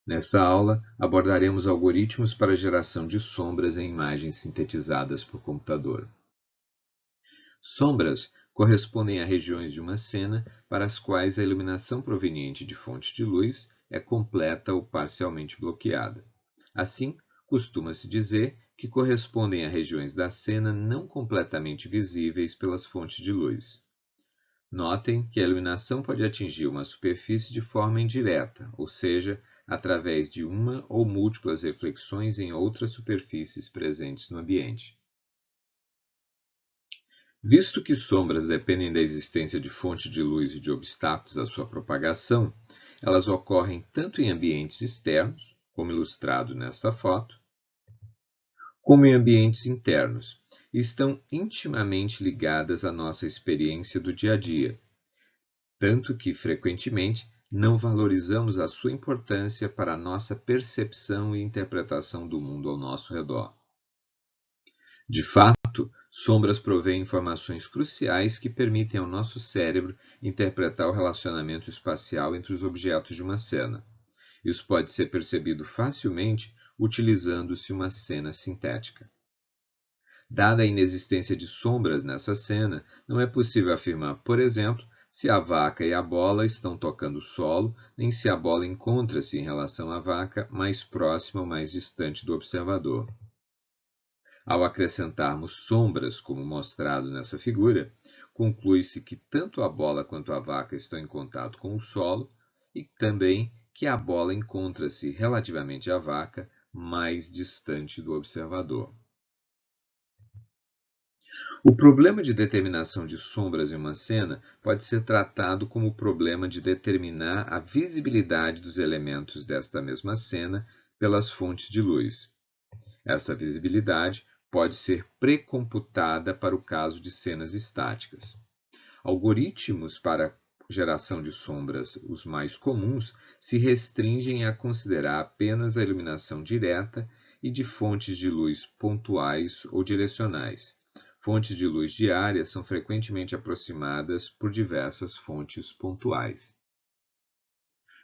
Nesta aula, abordaremos algoritmos para a geração de sombras em imagens sintetizadas por computador. Sombras correspondem a regiões de uma cena para as quais a iluminação proveniente de fontes de luz é completa ou parcialmente bloqueada. Assim, costuma-se dizer que correspondem a regiões da cena não completamente visíveis pelas fontes de luz. Notem que a iluminação pode atingir uma superfície de forma indireta, ou seja, através de uma ou múltiplas reflexões em outras superfícies presentes no ambiente. Visto que sombras dependem da existência de fonte de luz e de obstáculos à sua propagação, elas ocorrem tanto em ambientes externos, como ilustrado nesta foto, como em ambientes internos, e estão intimamente ligadas à nossa experiência do dia a dia, tanto que, frequentemente, não valorizamos a sua importância para a nossa percepção e interpretação do mundo ao nosso redor. De fato, sombras provêm informações cruciais que permitem ao nosso cérebro interpretar o relacionamento espacial entre os objetos de uma cena. Isso pode ser percebido facilmente utilizando-se uma cena sintética. Dada a inexistência de sombras nessa cena, não é possível afirmar, por exemplo, se a vaca e a bola estão tocando o solo, nem se a bola encontra-se em relação à vaca mais próxima ou mais distante do observador. Ao acrescentarmos sombras, como mostrado nessa figura, conclui-se que tanto a bola quanto a vaca estão em contato com o solo e também que a bola encontra-se relativamente à vaca mais distante do observador. O problema de determinação de sombras em uma cena pode ser tratado como o problema de determinar a visibilidade dos elementos desta mesma cena pelas fontes de luz. Essa visibilidade pode ser pré-computada para o caso de cenas estáticas. Algoritmos para geração de sombras, os mais comuns, se restringem a considerar apenas a iluminação direta e de fontes de luz pontuais ou direcionais. Fontes de luz diária são frequentemente aproximadas por diversas fontes pontuais.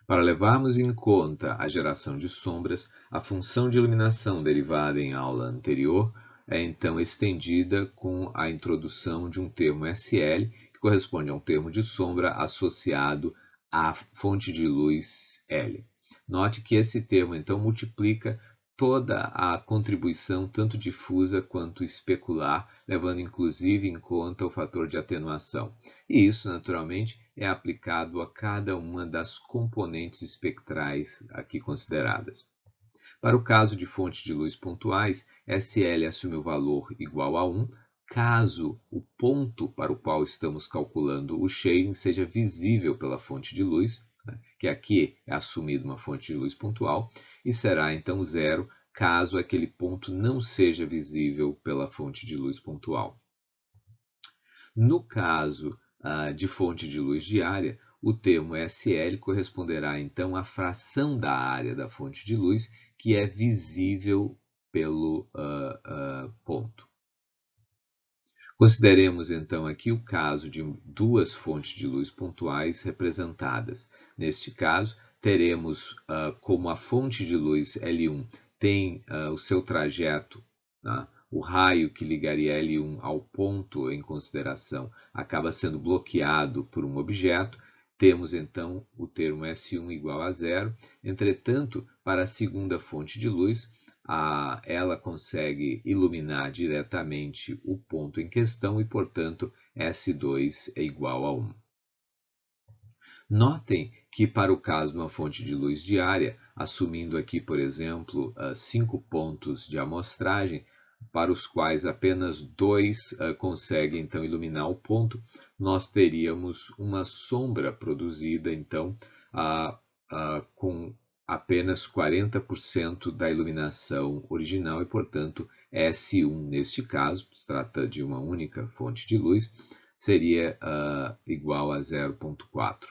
Para levarmos em conta a geração de sombras, a função de iluminação derivada em aula anterior é então estendida com a introdução de um termo SL, que corresponde a um termo de sombra associado à fonte de luz L. Note que esse termo então multiplica toda a contribuição, tanto difusa quanto especular, levando inclusive em conta o fator de atenuação. E isso, naturalmente, é aplicado a cada uma das componentes espectrais aqui consideradas. Para o caso de fontes de luz pontuais, SL assume o valor igual a 1, caso o ponto para o qual estamos calculando o shading seja visível pela fonte de luz, que aqui é assumido uma fonte de luz pontual, e será então 0 caso aquele ponto não seja visível pela fonte de luz pontual. No caso de fonte de luz diária, o termo SL corresponderá então à fração da área da fonte de luz que é visível pelo ponto. Consideremos então aqui o caso de duas fontes de luz pontuais representadas. Neste caso, teremos como a fonte de luz L1 tem o seu trajeto, o raio que ligaria L1 ao ponto em consideração acaba sendo bloqueado por um objeto, temos então o termo S1 igual a 0. Entretanto, para a segunda fonte de luz, ela consegue iluminar diretamente o ponto em questão e, portanto, S2 é igual a 1. Notem que para o caso de uma fonte de luz diária, assumindo aqui, por exemplo, 5 pontos de amostragem, para os quais apenas 2 conseguem então iluminar o ponto, nós teríamos uma sombra produzida então com apenas 40% da iluminação original e, portanto, S1 neste caso, se trata de uma única fonte de luz, seria igual a 0,4.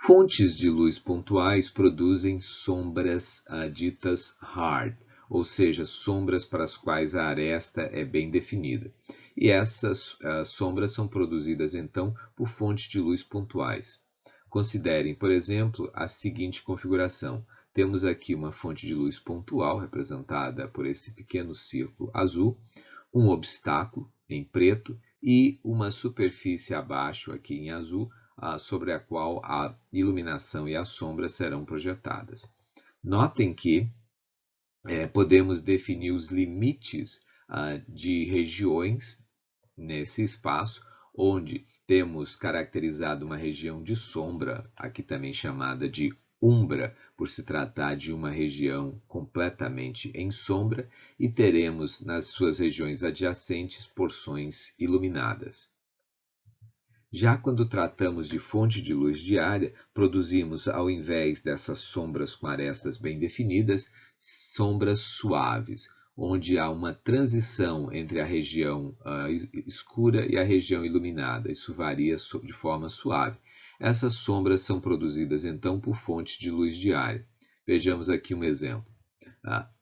Fontes de luz pontuais produzem sombras ditas hard, ou seja, sombras para as quais a aresta é bem definida. E essas sombras são produzidas então por fontes de luz pontuais. Considerem, por exemplo, a seguinte configuração. Temos aqui uma fonte de luz pontual, representada por esse pequeno círculo azul, um obstáculo em preto e uma superfície abaixo, aqui em azul, sobre a qual a iluminação e a sombra serão projetadas. Notem que podemos definir os limites de regiões nesse espaço, onde temos caracterizado uma região de sombra, aqui também chamada de umbra, por se tratar de uma região completamente em sombra, e teremos nas suas regiões adjacentes porções iluminadas. Já quando tratamos de fonte de luz diária, produzimos, ao invés dessas sombras com arestas bem definidas, sombras suaves, onde há uma transição entre a região escura e a região iluminada. Isso varia de forma suave. Essas sombras são produzidas, então, por fonte de luz diária. Vejamos aqui um exemplo.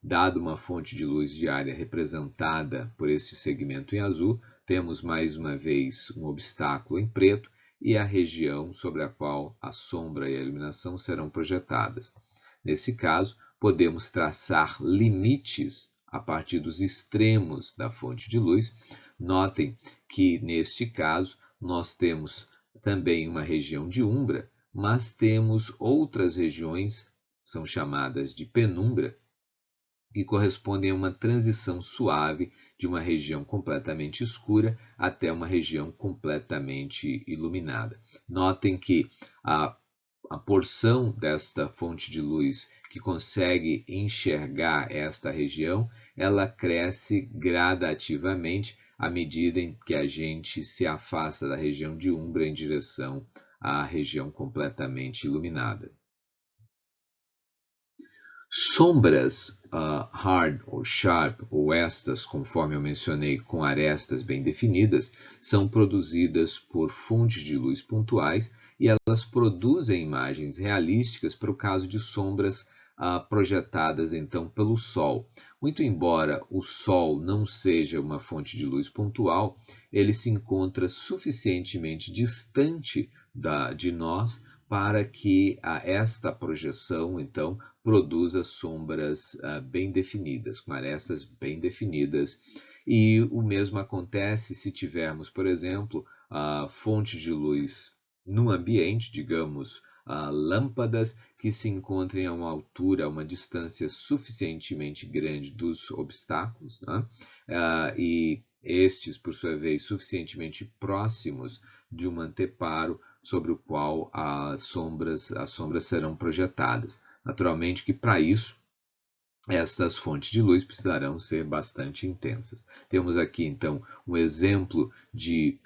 Dado uma fonte de luz diária representada por este segmento em azul, temos mais uma vez um obstáculo em preto e a região sobre a qual a sombra e a iluminação serão projetadas. Nesse caso, podemos traçar limites a partir dos extremos da fonte de luz. Notem que, neste caso, nós temos também uma região de umbra, mas temos outras regiões, são chamadas de penumbra, que correspondem a uma transição suave de uma região completamente escura até uma região completamente iluminada. Notem que a porção desta fonte de luz que consegue enxergar esta região, ela cresce gradativamente à medida em que a gente se afasta da região de umbra em direção à região completamente iluminada. Sombras hard ou sharp, ou estas, conforme eu mencionei, com arestas bem definidas, são produzidas por fontes de luz pontuais e elas produzem imagens realísticas para o caso de sombras projetadas então pelo Sol. Muito embora o Sol não seja uma fonte de luz pontual, ele se encontra suficientemente distante de nós para que esta projeção, então, produza sombras bem definidas, com arestas bem definidas. E o mesmo acontece se tivermos, por exemplo, fonte de luz no ambiente, digamos, lâmpadas que se encontrem a uma altura, a uma distância suficientemente grande dos obstáculos, né? E estes, por sua vez, suficientemente próximos de um anteparo sobre o qual as sombras serão projetadas. Naturalmente que para isso essas fontes de luz precisarão ser bastante intensas. Temos aqui então um exemplo de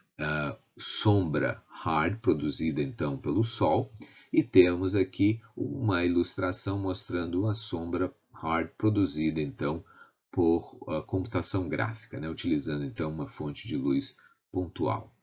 sombra hard produzida então pelo Sol e temos aqui uma ilustração mostrando uma sombra hard produzida então por computação gráfica, né? Utilizando então uma fonte de luz pontual.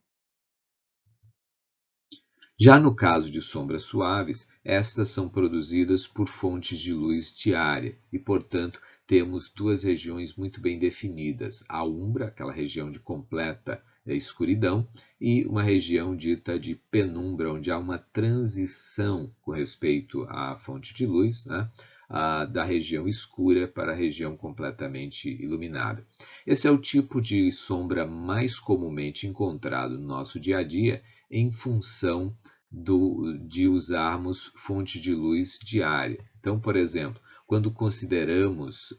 Já no caso de sombras suaves, estas são produzidas por fontes de luz diária e, portanto, temos duas regiões muito bem definidas. A umbra, aquela região de completa escuridão, e uma região dita de penumbra, onde há uma transição com respeito à fonte de luz, né? Da região escura para a região completamente iluminada. Esse é o tipo de sombra mais comumente encontrado no nosso dia a dia em função de usarmos fonte de luz diária. Então, por exemplo, quando consideramos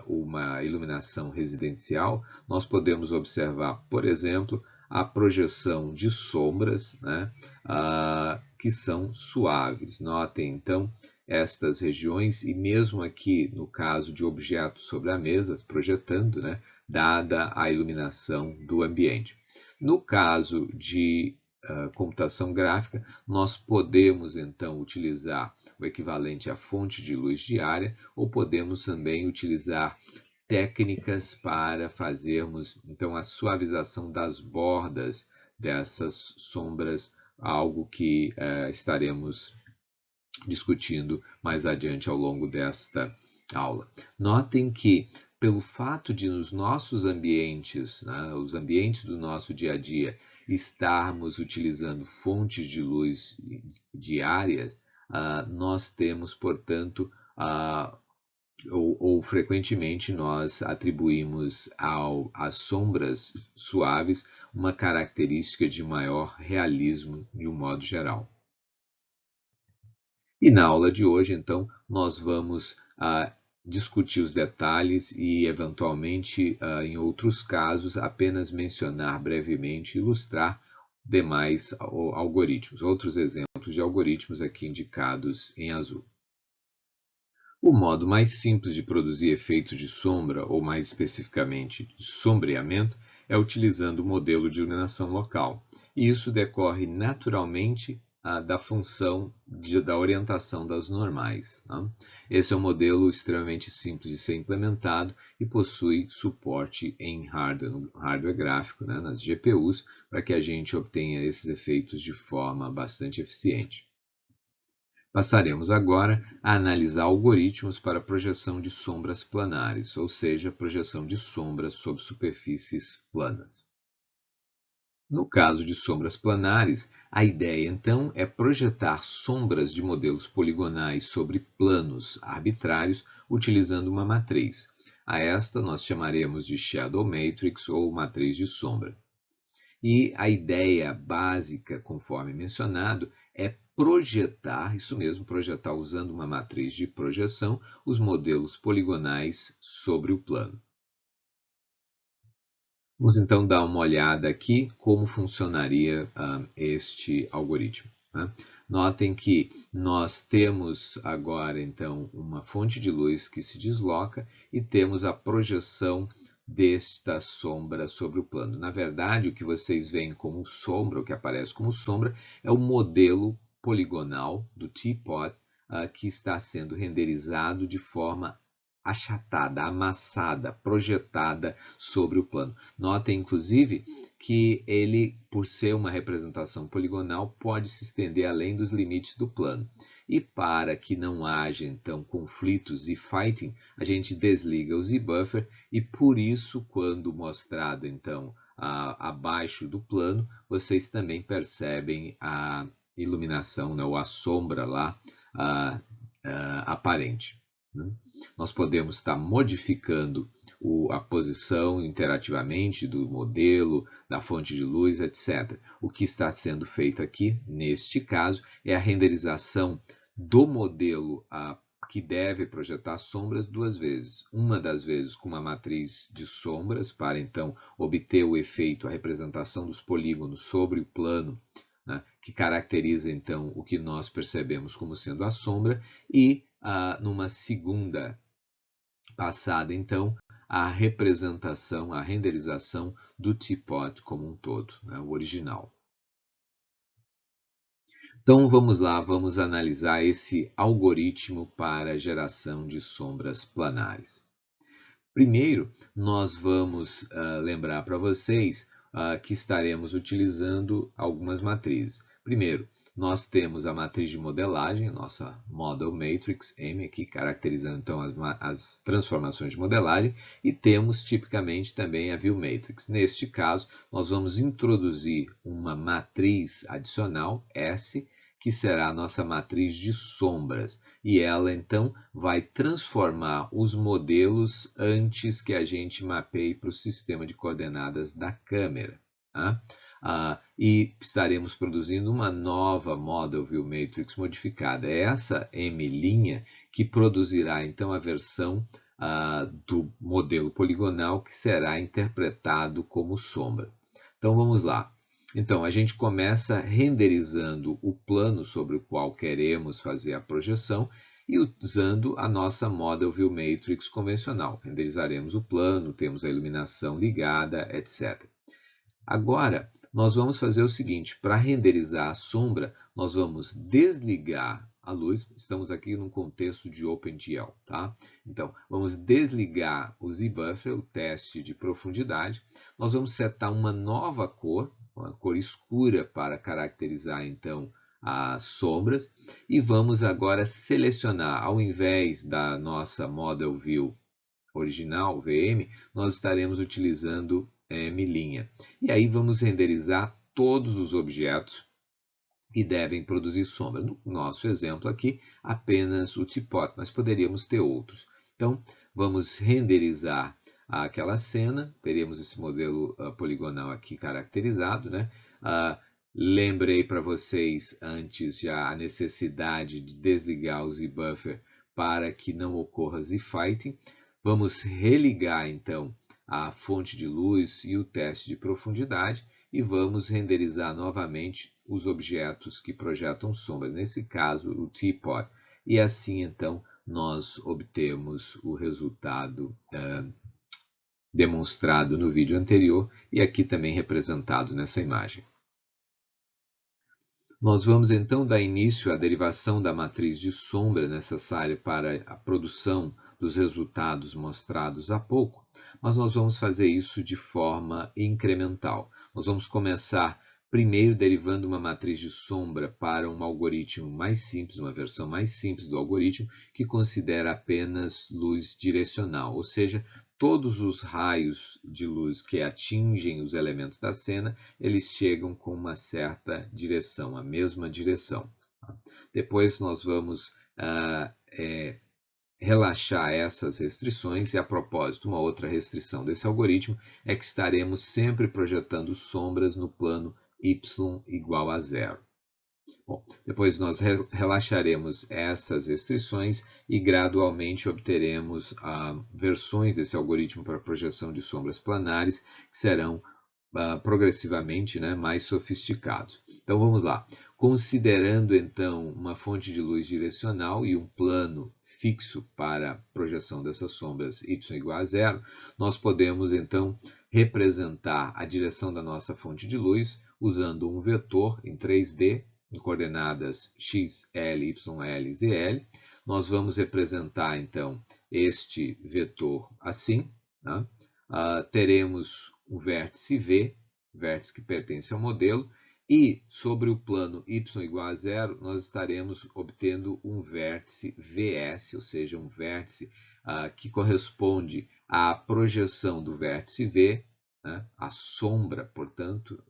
uma iluminação residencial, nós podemos observar, por exemplo, a projeção de sombras, né, que são suaves. Notem, então, estas regiões, e mesmo aqui no caso de objetos sobre a mesa, projetando, né, dada a iluminação do ambiente. No caso de computação gráfica, nós podemos então utilizar o equivalente à fonte de luz diária, ou podemos também utilizar técnicas para fazermos então a suavização das bordas dessas sombras, algo que estaremos discutindo mais adiante ao longo desta aula. Notem que, pelo fato de nos nossos ambientes, né, os ambientes do nosso dia a dia, estarmos utilizando fontes de luz diárias, nós temos, portanto, ou frequentemente nós atribuímos às sombras suaves uma característica de maior realismo de um modo geral. E na aula de hoje, então, nós vamos discutir os detalhes e, eventualmente, em outros casos, apenas mencionar brevemente e ilustrar demais algoritmos, outros exemplos de algoritmos aqui indicados em azul. O modo mais simples de produzir efeitos de sombra, ou mais especificamente de sombreamento, é utilizando o modelo de iluminação local. E isso decorre naturalmente da função da orientação das normais. Tá? Esse é um modelo extremamente simples de ser implementado e possui suporte em hardware gráfico, né, nas GPUs, para que a gente obtenha esses efeitos de forma bastante eficiente. Passaremos agora a analisar algoritmos para projeção de sombras planares, ou seja, projeção de sombras sobre superfícies planas. No caso de sombras planares, a ideia então é projetar sombras de modelos poligonais sobre planos arbitrários utilizando uma matriz. A esta nós chamaremos de Shadow Matrix ou matriz de sombra. E a ideia básica, conforme mencionado, é projetar, isso mesmo, projetar usando uma matriz de projeção, os modelos poligonais sobre o plano. Vamos então dar uma olhada aqui como funcionaria este algoritmo. Né? Notem que nós temos agora então uma fonte de luz que se desloca e temos a projeção desta sombra sobre o plano. Na verdade, o que vocês veem como sombra, o que aparece como sombra, é o modelo poligonal do teapot que está sendo renderizado de forma achatada, amassada, projetada sobre o plano. Notem, inclusive, que ele, por ser uma representação poligonal, pode se estender além dos limites do plano. E para que não haja, então, conflitos e fighting, a gente desliga o Z-Buffer e, por isso, quando mostrado, então, abaixo do plano, vocês também percebem a iluminação, né, ou a sombra lá aparente. Né? Nós podemos estar modificando a posição interativamente do modelo, da fonte de luz, etc. O que está sendo feito aqui, neste caso, é a renderização do modelo que deve projetar sombras duas vezes. Uma das vezes com uma matriz de sombras, para então obter o efeito, a representação dos polígonos sobre o plano, né, que caracteriza então o que nós percebemos como sendo a sombra, e numa segunda passada, então, a representação, a renderização do teapot como um todo, né, o original. Então vamos lá, vamos analisar esse algoritmo para geração de sombras planares. Primeiro, nós vamos lembrar para vocês que estaremos utilizando algumas matrizes. Primeiro, nós temos a matriz de modelagem, nossa Model Matrix M, aqui caracterizando então as transformações de modelagem, e temos tipicamente também a View Matrix. Neste caso, nós vamos introduzir uma matriz adicional, S, que será a nossa matriz de sombras. E ela, então, vai transformar os modelos antes que a gente mapeie para o sistema de coordenadas da câmera. Tá? E estaremos produzindo uma nova Model View Matrix modificada. É essa M' que produzirá, então, a versão do modelo poligonal que será interpretado como sombra. Então, vamos lá. Então, a gente começa renderizando o plano sobre o qual queremos fazer a projeção e usando a nossa Model View Matrix convencional. Renderizaremos o plano, temos a iluminação ligada, etc. Agora, nós vamos fazer o seguinte, para renderizar a sombra, nós vamos desligar a luz, estamos aqui num contexto de OpenGL, tá? Então, vamos desligar o Z-Buffer, o teste de profundidade, nós vamos setar uma nova cor, uma cor escura para caracterizar, então, as sombras, e vamos agora selecionar, ao invés da nossa Model View original, VM, nós estaremos utilizando M'. E aí vamos renderizar todos os objetos e devem produzir sombra. No nosso exemplo aqui, apenas o teapot, mas poderíamos ter outros. Então, vamos renderizar aquela cena, teríamos esse modelo poligonal aqui caracterizado, né? Lembrei para vocês antes já a necessidade de desligar o Z-Buffer para que não ocorra Z-Fighting. Vamos religar então a fonte de luz e o teste de profundidade e vamos renderizar novamente os objetos que projetam sombras, nesse caso o teapot. E assim então nós obtemos o resultado demonstrado no vídeo anterior e aqui também representado nessa imagem. Nós vamos então dar início à derivação da matriz de sombra necessária para a produção dos resultados mostrados há pouco, mas nós vamos fazer isso de forma incremental. Nós vamos começar primeiro derivando uma matriz de sombra para um algoritmo mais simples, uma versão mais simples do algoritmo, que considera apenas luz direcional, ou seja, todos os raios de luz que atingem os elementos da cena, eles chegam com uma certa direção, a mesma direção. Depois nós vamos relaxar essas restrições e, a propósito, uma outra restrição desse algoritmo é que estaremos sempre projetando sombras no plano y igual a zero. Bom, depois nós relaxaremos essas restrições e gradualmente obteremos versões desse algoritmo para projeção de sombras planares que serão progressivamente mais sofisticados. Então vamos lá. Considerando então uma fonte de luz direcional e um plano fixo para a projeção dessas sombras y igual a zero, nós podemos então representar a direção da nossa fonte de luz usando um vetor em 3D, em coordenadas x, l, y, l e zl. Nós vamos representar então este vetor assim, né? Teremos um vértice V, vértice que pertence ao modelo, e sobre o plano y igual a zero, nós estaremos obtendo um vértice VS, ou seja, um vértice que corresponde à projeção do vértice V, né, a sombra, portanto,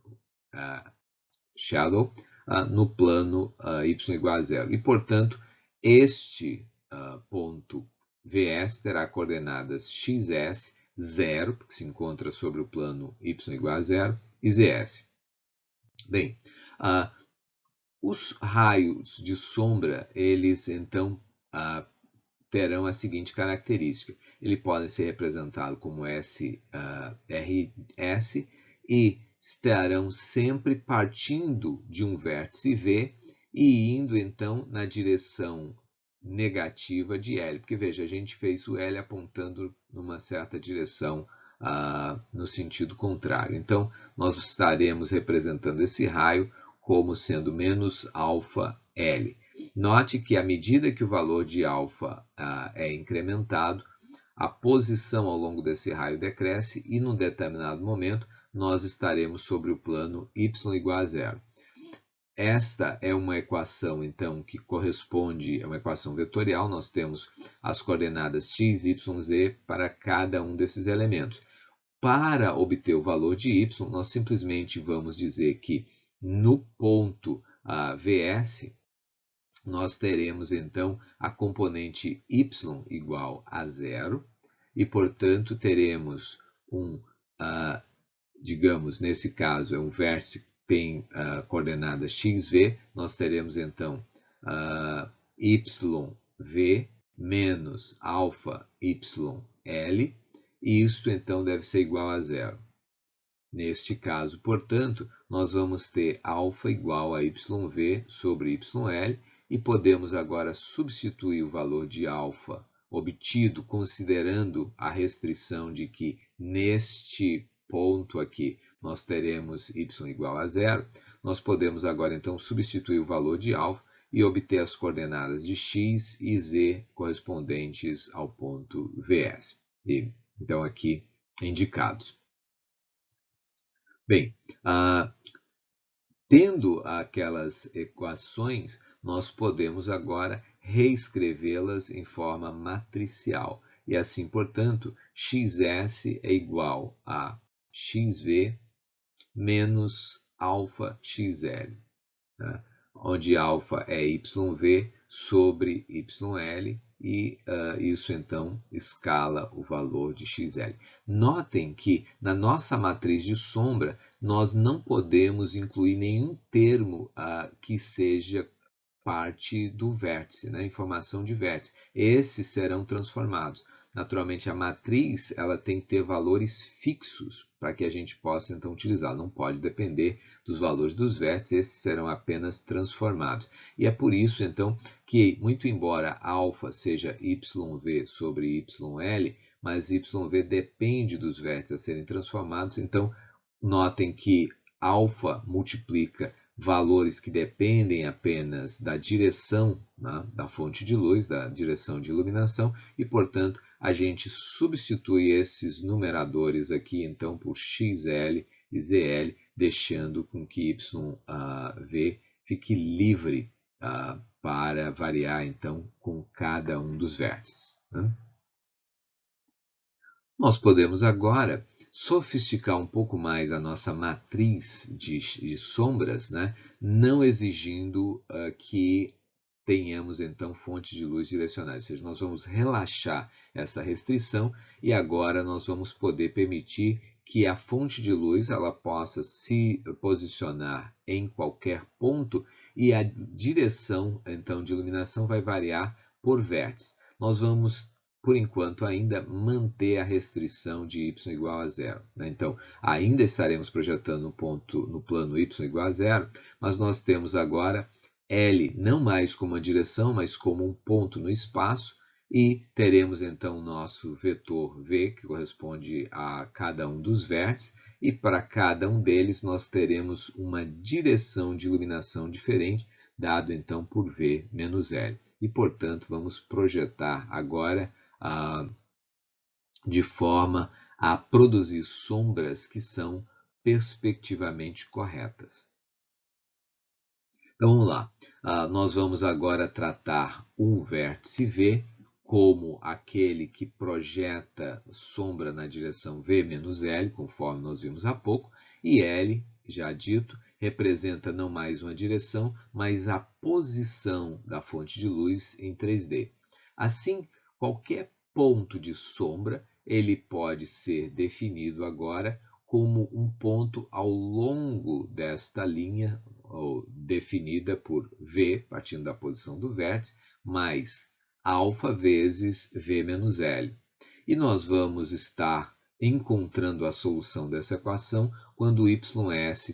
shadow, no plano y igual a zero. E, portanto, este ponto VS terá coordenadas xs, 0, porque se encontra sobre o plano y igual a zero, e zs. Bem, os raios de sombra, eles então terão a seguinte característica. Eles podem ser representados como SRS e estarão sempre partindo de um vértice V e indo então na direção negativa de L. Porque veja, a gente fez o L apontando numa certa direção no sentido contrário. Então, nós estaremos representando esse raio como sendo menos alfa L. Note que à medida que o valor de alfa é incrementado, a posição ao longo desse raio decresce e, num determinado momento, nós estaremos sobre o plano y igual a zero. Esta é uma equação, então, que corresponde a uma equação vetorial. Nós temos as coordenadas x, y, z para cada um desses elementos. Para obter o valor de y, nós simplesmente vamos dizer que no ponto VS, nós teremos então a componente y igual a zero e, portanto, teremos digamos, nesse caso, é um vértice que tem coordenada xv, nós teremos então yv menos alfa yl, e isto então deve ser igual a zero. Neste caso, portanto, nós vamos ter alfa igual a yv sobre yl, e podemos agora substituir o valor de alfa obtido considerando a restrição de que neste ponto aqui nós teremos y igual a zero. Nós podemos agora então substituir o valor de alfa e obter as coordenadas de x e z correspondentes ao ponto VS. Então aqui indicados. Bem, tendo aquelas equações, nós podemos agora reescrevê-las em forma matricial. E assim, portanto, xs é igual a xv menos alfa xl, né? Onde alfa é YV sobre YL e isso então escala o valor de XL. Notem que na nossa matriz de sombra nós não podemos incluir nenhum termo que seja parte do vértice, né? Informação de vértice. Esses serão transformados. Naturalmente, a matriz ela tem que ter valores fixos para que a gente possa então utilizar. Não pode depender dos valores dos vértices, esses serão apenas transformados. E é por isso então que, muito embora alfa seja YV sobre YL, mas YV depende dos vértices a serem transformados, então notem que alfa multiplica valores que dependem apenas da direção, né, da fonte de luz, da direção de iluminação, e, portanto, a gente substitui esses numeradores aqui, então, por XL e ZL, deixando com que YV fique livre para variar, então, com cada um dos vértices, né? Nós podemos agora sofisticar um pouco mais a nossa matriz de sombras, né? Não exigindo que tenhamos então fontes de luz direcionais, ou seja, nós vamos relaxar essa restrição e agora nós vamos poder permitir que a fonte de luz ela possa se posicionar em qualquer ponto e a direção então de iluminação vai variar por vértice. Nós vamos por enquanto, ainda manter a restrição de y igual a zero, né? Então, ainda estaremos projetando no plano y igual a zero, mas nós temos agora L não mais como uma direção, mas como um ponto no espaço, e teremos então o nosso vetor V, que corresponde a cada um dos vértices, e para cada um deles nós teremos uma direção de iluminação diferente, dado então por V menos L. E, portanto, vamos projetar agora de forma a produzir sombras que são perspectivamente corretas. Então vamos lá. Nós vamos agora tratar o vértice V como aquele que projeta sombra na direção V menos L, conforme nós vimos há pouco, e L, já dito, representa não mais uma direção, mas a posição da fonte de luz em 3D. Assim, qualquer ponto de sombra ele pode ser definido agora como um ponto ao longo desta linha, definida por V, partindo da posição do vértice, mais alfa vezes V menos L. E nós vamos estar encontrando a solução dessa equação quando ys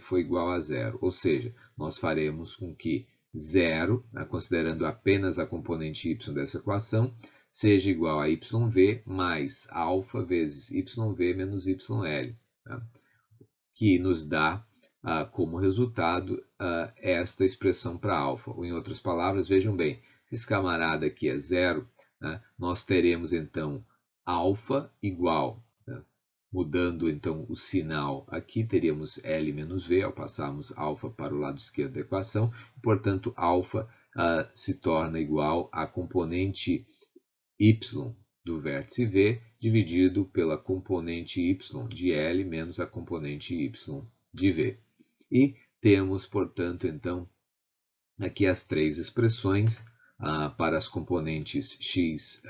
for igual a zero, ou seja, nós faremos com que zero, considerando apenas a componente y dessa equação, seja igual a yv mais alfa vezes yv menos yl, tá? Que nos dá como resultado esta expressão para alfa. Ou, em outras palavras, vejam bem, se esse camarada aqui é zero, né, nós teremos então alfa igual, né, mudando então o sinal aqui, teríamos L menos V ao passarmos alfa para o lado esquerdo da equação, e, portanto, alfa se torna igual a componente y do vértice V dividido pela componente y de L menos a componente y de V. E temos, portanto, então, aqui as três expressões para as componentes x,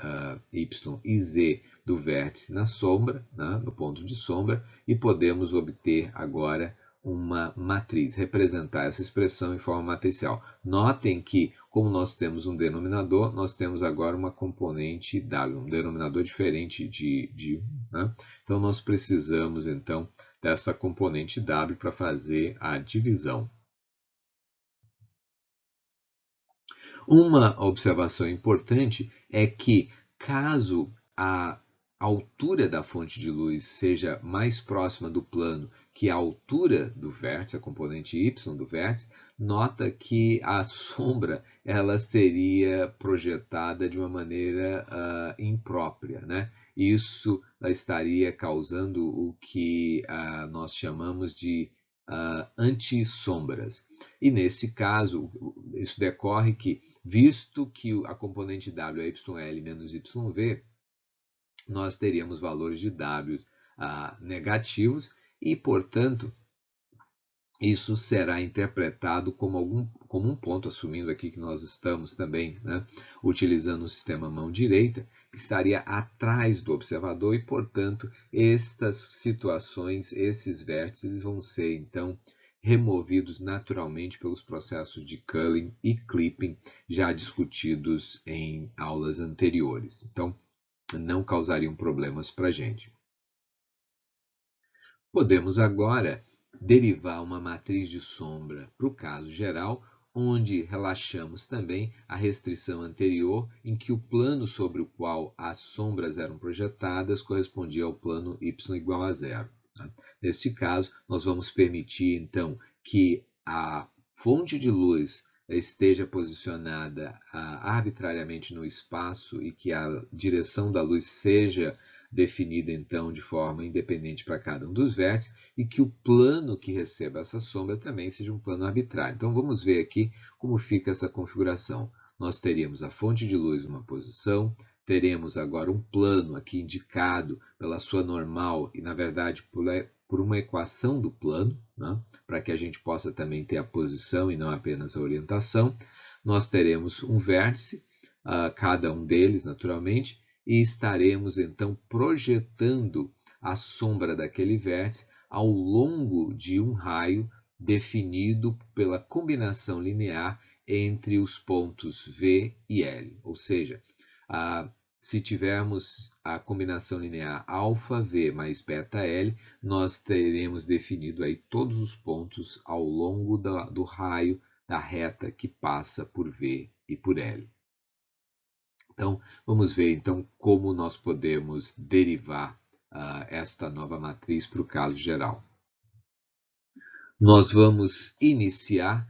y e z do vértice na sombra, né, no ponto de sombra, e podemos obter agora uma matriz, representar essa expressão em forma matricial. Notem que, como nós temos um denominador, nós temos agora uma componente W, um denominador diferente de 1, né? Então, nós precisamos, então, dessa componente W para fazer a divisão. Uma observação importante é que, caso a altura da fonte de luz seja mais próxima do plano que a altura do vértice, a componente y do vértice, nota que a sombra ela seria projetada de uma maneira imprópria, né? Isso estaria causando o que nós chamamos de anti-sombras. E nesse caso, isso decorre que, visto que a componente W é YL menos YV, nós teríamos valores de W negativos e, portanto, isso será interpretado como um ponto, assumindo aqui que nós estamos também, né, utilizando o sistema mão direita, que estaria atrás do observador e, portanto, estas situações, esses vértices, eles vão ser, então, removidos naturalmente pelos processos de culling e clipping já discutidos em aulas anteriores. Então, não causariam problemas para a gente. Podemos agora derivar uma matriz de sombra para o caso geral, onde relaxamos também a restrição anterior, em que o plano sobre o qual as sombras eram projetadas correspondia ao plano y igual a zero. Tá? Neste caso, nós vamos permitir, então, que a fonte de luz esteja posicionada arbitrariamente no espaço e que a direção da luz seja definida então de forma independente para cada um dos vértices e que o plano que receba essa sombra também seja um plano arbitrário. Então vamos ver aqui como fica essa configuração. Nós teríamos a fonte de luz numa posição, teremos agora um plano aqui indicado pela sua normal e na verdade por uma equação do plano, né, para que a gente possa também ter a posição e não apenas a orientação. Nós teremos um vértice, cada um deles naturalmente, e estaremos então projetando a sombra daquele vértice ao longo de um raio definido pela combinação linear entre os pontos V e L. Ou seja, se tivermos a combinação linear αV mais βL, nós teremos definido aí todos os pontos ao longo do raio da reta que passa por V e por L. Então, vamos ver então como nós podemos derivar esta nova matriz para o caso geral. Nós vamos iniciar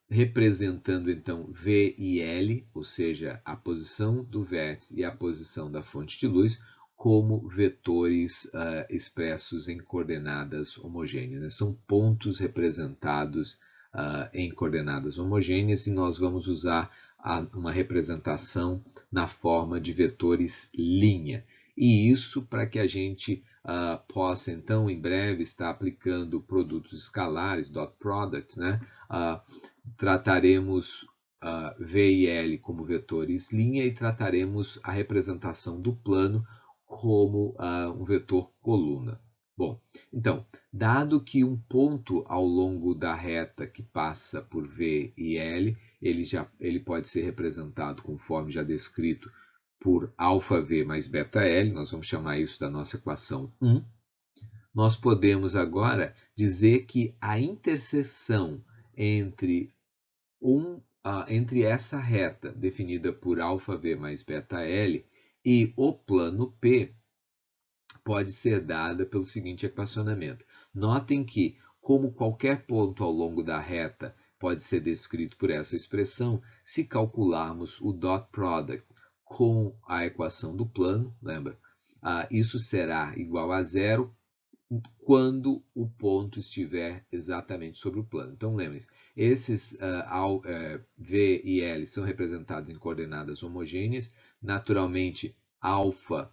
representando então V e L, ou seja, a posição do vértice e a posição da fonte de luz, como vetores expressos em coordenadas homogêneas. São pontos representados em coordenadas homogêneas e nós vamos usar uma representação na forma de vetores linha. E isso para que a gente possa, então, em breve, estar aplicando produtos escalares, dot products, né? Trataremos V e L como vetores linha e trataremos a representação do plano como um vetor coluna. Bom, então, dado que um ponto ao longo da reta que passa por V e L, ele pode ser representado conforme já descrito por αV mais βL, nós vamos chamar isso da nossa equação 1. Nós podemos agora dizer que a interseção entre essa reta definida por αV mais βL e o plano P pode ser dada pelo seguinte equacionamento. Notem que, como qualquer ponto ao longo da reta pode ser descrito por essa expressão, se calcularmos o dot product com a equação do plano, lembra? Isso será igual a zero quando o ponto estiver exatamente sobre o plano. Então, lembrem-se, esses V e L são representados em coordenadas homogêneas. Naturalmente, alfa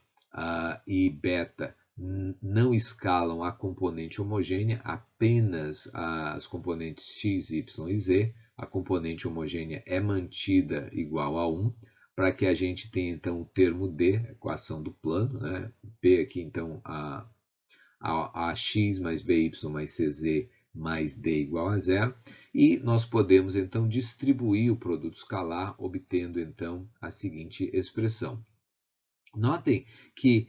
e beta não escalam a componente homogênea, apenas as componentes x, y e z. A componente homogênea é mantida igual a 1, para que a gente tenha, então, o termo D, a equação do plano, né? P aqui, então, a x mais by mais cz mais d igual a zero. E nós podemos, então, distribuir o produto escalar, obtendo, então, a seguinte expressão. Notem que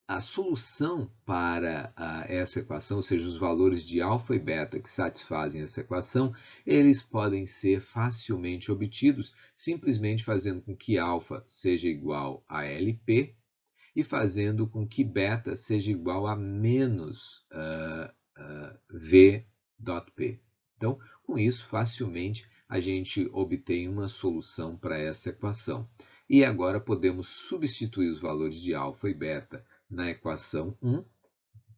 a solução para essa equação, ou seja, os valores de alfa e beta que satisfazem essa equação, eles podem ser facilmente obtidos simplesmente fazendo com que alfa seja igual a LP e fazendo com que beta seja igual a menos V.P. Então, com isso, facilmente a gente obtém uma solução para essa equação. E agora podemos substituir os valores de alfa e beta na equação 1,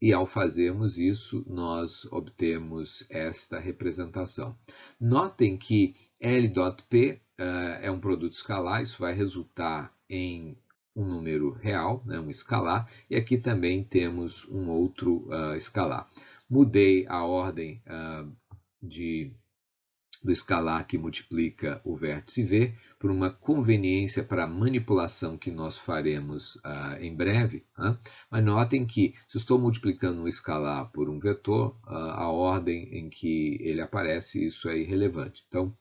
e ao fazermos isso, nós obtemos esta representação. Notem que L.P é um produto escalar, isso vai resultar em um número real, né, um escalar, e aqui também temos um outro escalar. Mudei a ordem do escalar que multiplica o vértice V por uma conveniência para a manipulação que nós faremos em breve. Mas notem que se estou multiplicando um escalar por um vetor, a ordem em que ele aparece, isso é irrelevante. Então,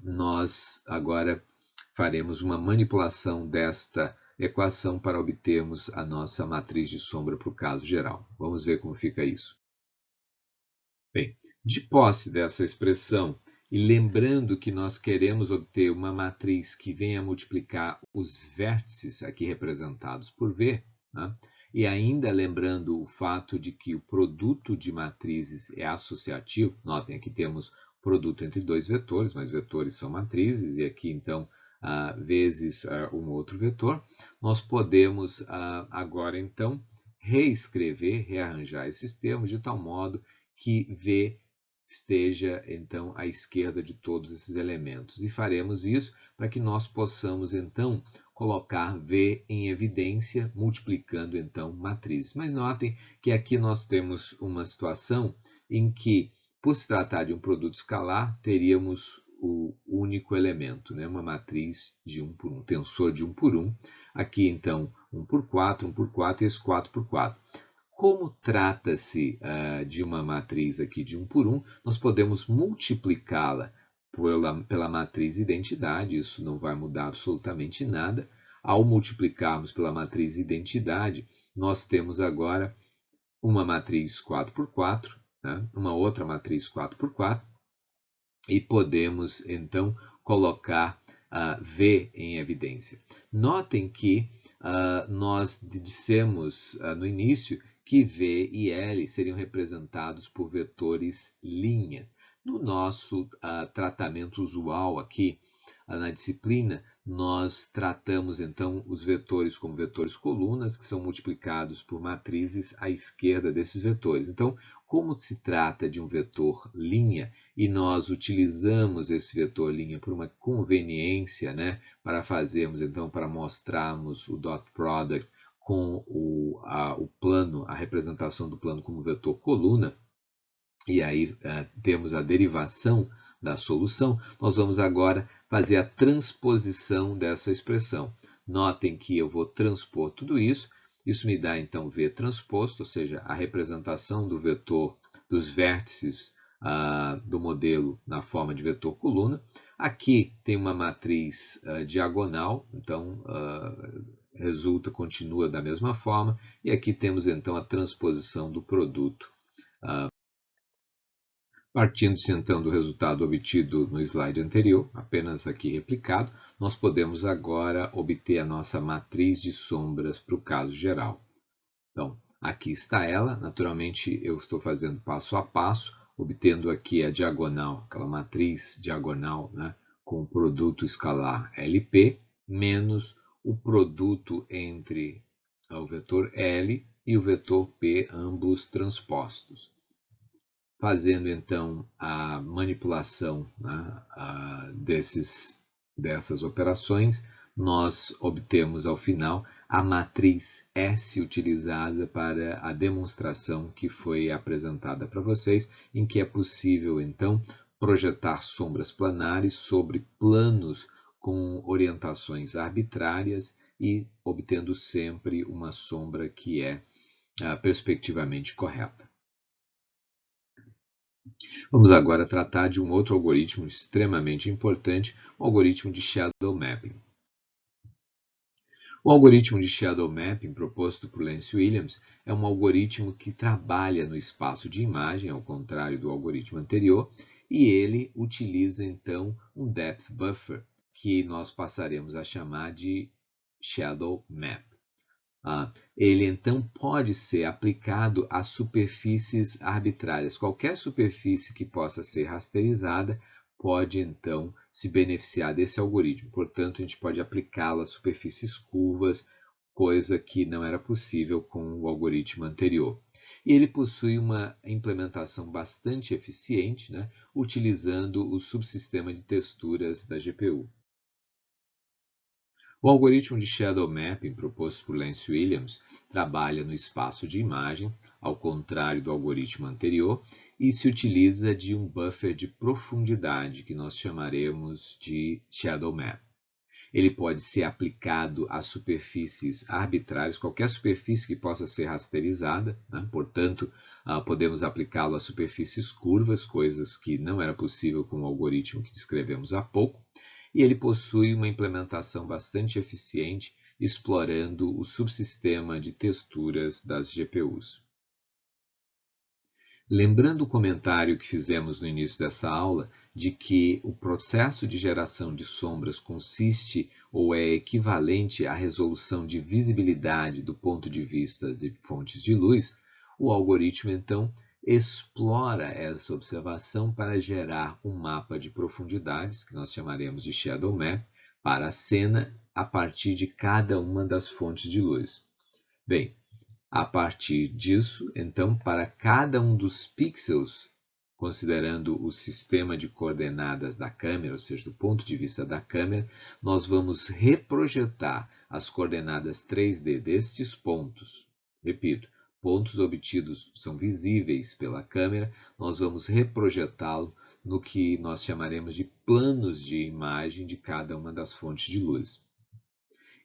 nós agora faremos uma manipulação desta equação para obtermos a nossa matriz de sombra para o caso geral. Vamos ver como fica isso. Bem, de posse dessa expressão, e lembrando que nós queremos obter uma matriz que venha multiplicar os vértices aqui representados por V, e ainda lembrando o fato de que o produto de matrizes é associativo, notem aqui temos produto entre dois vetores, mas vetores são matrizes, e aqui então vezes um outro vetor, nós podemos agora então rearranjar esses termos de tal modo que V esteja então à esquerda de todos esses elementos. E faremos isso para que nós possamos então colocar V em evidência, multiplicando então matrizes. Mas notem que aqui nós temos uma situação em que, por se tratar de um produto escalar, teríamos o único elemento, uma matriz de 1 por 1, tensor de 1 por 1. Aqui então 1 por 4, 1 por 4 e esse 4 por 4. Como trata-se de uma matriz aqui de 1 por 1, nós podemos multiplicá-la pela matriz identidade, isso não vai mudar absolutamente nada. Ao multiplicarmos pela matriz identidade, nós temos agora uma matriz 4 por 4, uma outra matriz 4 por 4, e podemos então colocar V em evidência. Notem que nós dissemos no início que V e L seriam representados por vetores linha. No nosso tratamento usual aqui na disciplina, nós tratamos então os vetores como vetores colunas, que são multiplicados por matrizes à esquerda desses vetores. Então, como se trata de um vetor linha e nós utilizamos esse vetor linha por uma conveniência, para fazermos então, para mostrarmos o dot product com o plano, a representação do plano como vetor coluna, e aí temos a derivação da solução, nós vamos agora fazer a transposição dessa expressão. Notem que eu vou transpor tudo isso, isso me dá então V transposto, ou seja, a representação do vetor dos vértices do modelo na forma de vetor coluna. Aqui tem uma matriz diagonal, então continua da mesma forma, e aqui temos então a transposição do produto. Partindo-se então do resultado obtido no slide anterior, apenas aqui replicado, nós podemos agora obter a nossa matriz de sombras para o caso geral. Então, aqui está ela, naturalmente eu estou fazendo passo a passo, obtendo aqui a diagonal, aquela matriz diagonal, com o produto escalar LP, menos o produto entre o vetor L e o vetor P, ambos transpostos. Fazendo então a manipulação dessas operações, nós obtemos ao final a matriz S utilizada para a demonstração que foi apresentada para vocês, em que é possível então projetar sombras planares sobre planos com orientações arbitrárias e obtendo sempre uma sombra que é perspectivamente correta. Vamos agora tratar de um outro algoritmo extremamente importante, o algoritmo de Shadow Mapping. O algoritmo de Shadow Mapping proposto por Lance Williams é um algoritmo que trabalha no espaço de imagem, ao contrário do algoritmo anterior, e ele utiliza então um Depth Buffer, que nós passaremos a chamar de Shadow Map. Ele então pode ser aplicado a superfícies arbitrárias. Qualquer superfície que possa ser rasterizada pode então se beneficiar desse algoritmo. Portanto, a gente pode aplicá-lo a superfícies curvas, coisa que não era possível com o algoritmo anterior. E ele possui uma implementação bastante eficiente, utilizando o subsistema de texturas da GPU. O algoritmo de Shadow Mapping proposto por Lance Williams trabalha no espaço de imagem, ao contrário do algoritmo anterior, e se utiliza de um buffer de profundidade que nós chamaremos de Shadow Map. Ele pode ser aplicado a superfícies arbitrárias, qualquer superfície que possa ser rasterizada, né? Portanto, podemos aplicá-lo a superfícies curvas, coisas que não era possível com o algoritmo que descrevemos há pouco, e ele possui uma implementação bastante eficiente, explorando o subsistema de texturas das GPUs. Lembrando o comentário que fizemos no início dessa aula, de que o processo de geração de sombras consiste ou é equivalente à resolução de visibilidade do ponto de vista de fontes de luz, o algoritmo, então, explora essa observação para gerar um mapa de profundidades, que nós chamaremos de Shadow Map, para a cena a partir de cada uma das fontes de luz. Bem, a partir disso, então, para cada um dos pixels, considerando o sistema de coordenadas da câmera, ou seja, do ponto de vista da câmera, nós vamos reprojetar as coordenadas 3D destes pontos. Repito, pontos obtidos são visíveis pela câmera, nós vamos reprojetá-lo no que nós chamaremos de planos de imagem de cada uma das fontes de luz.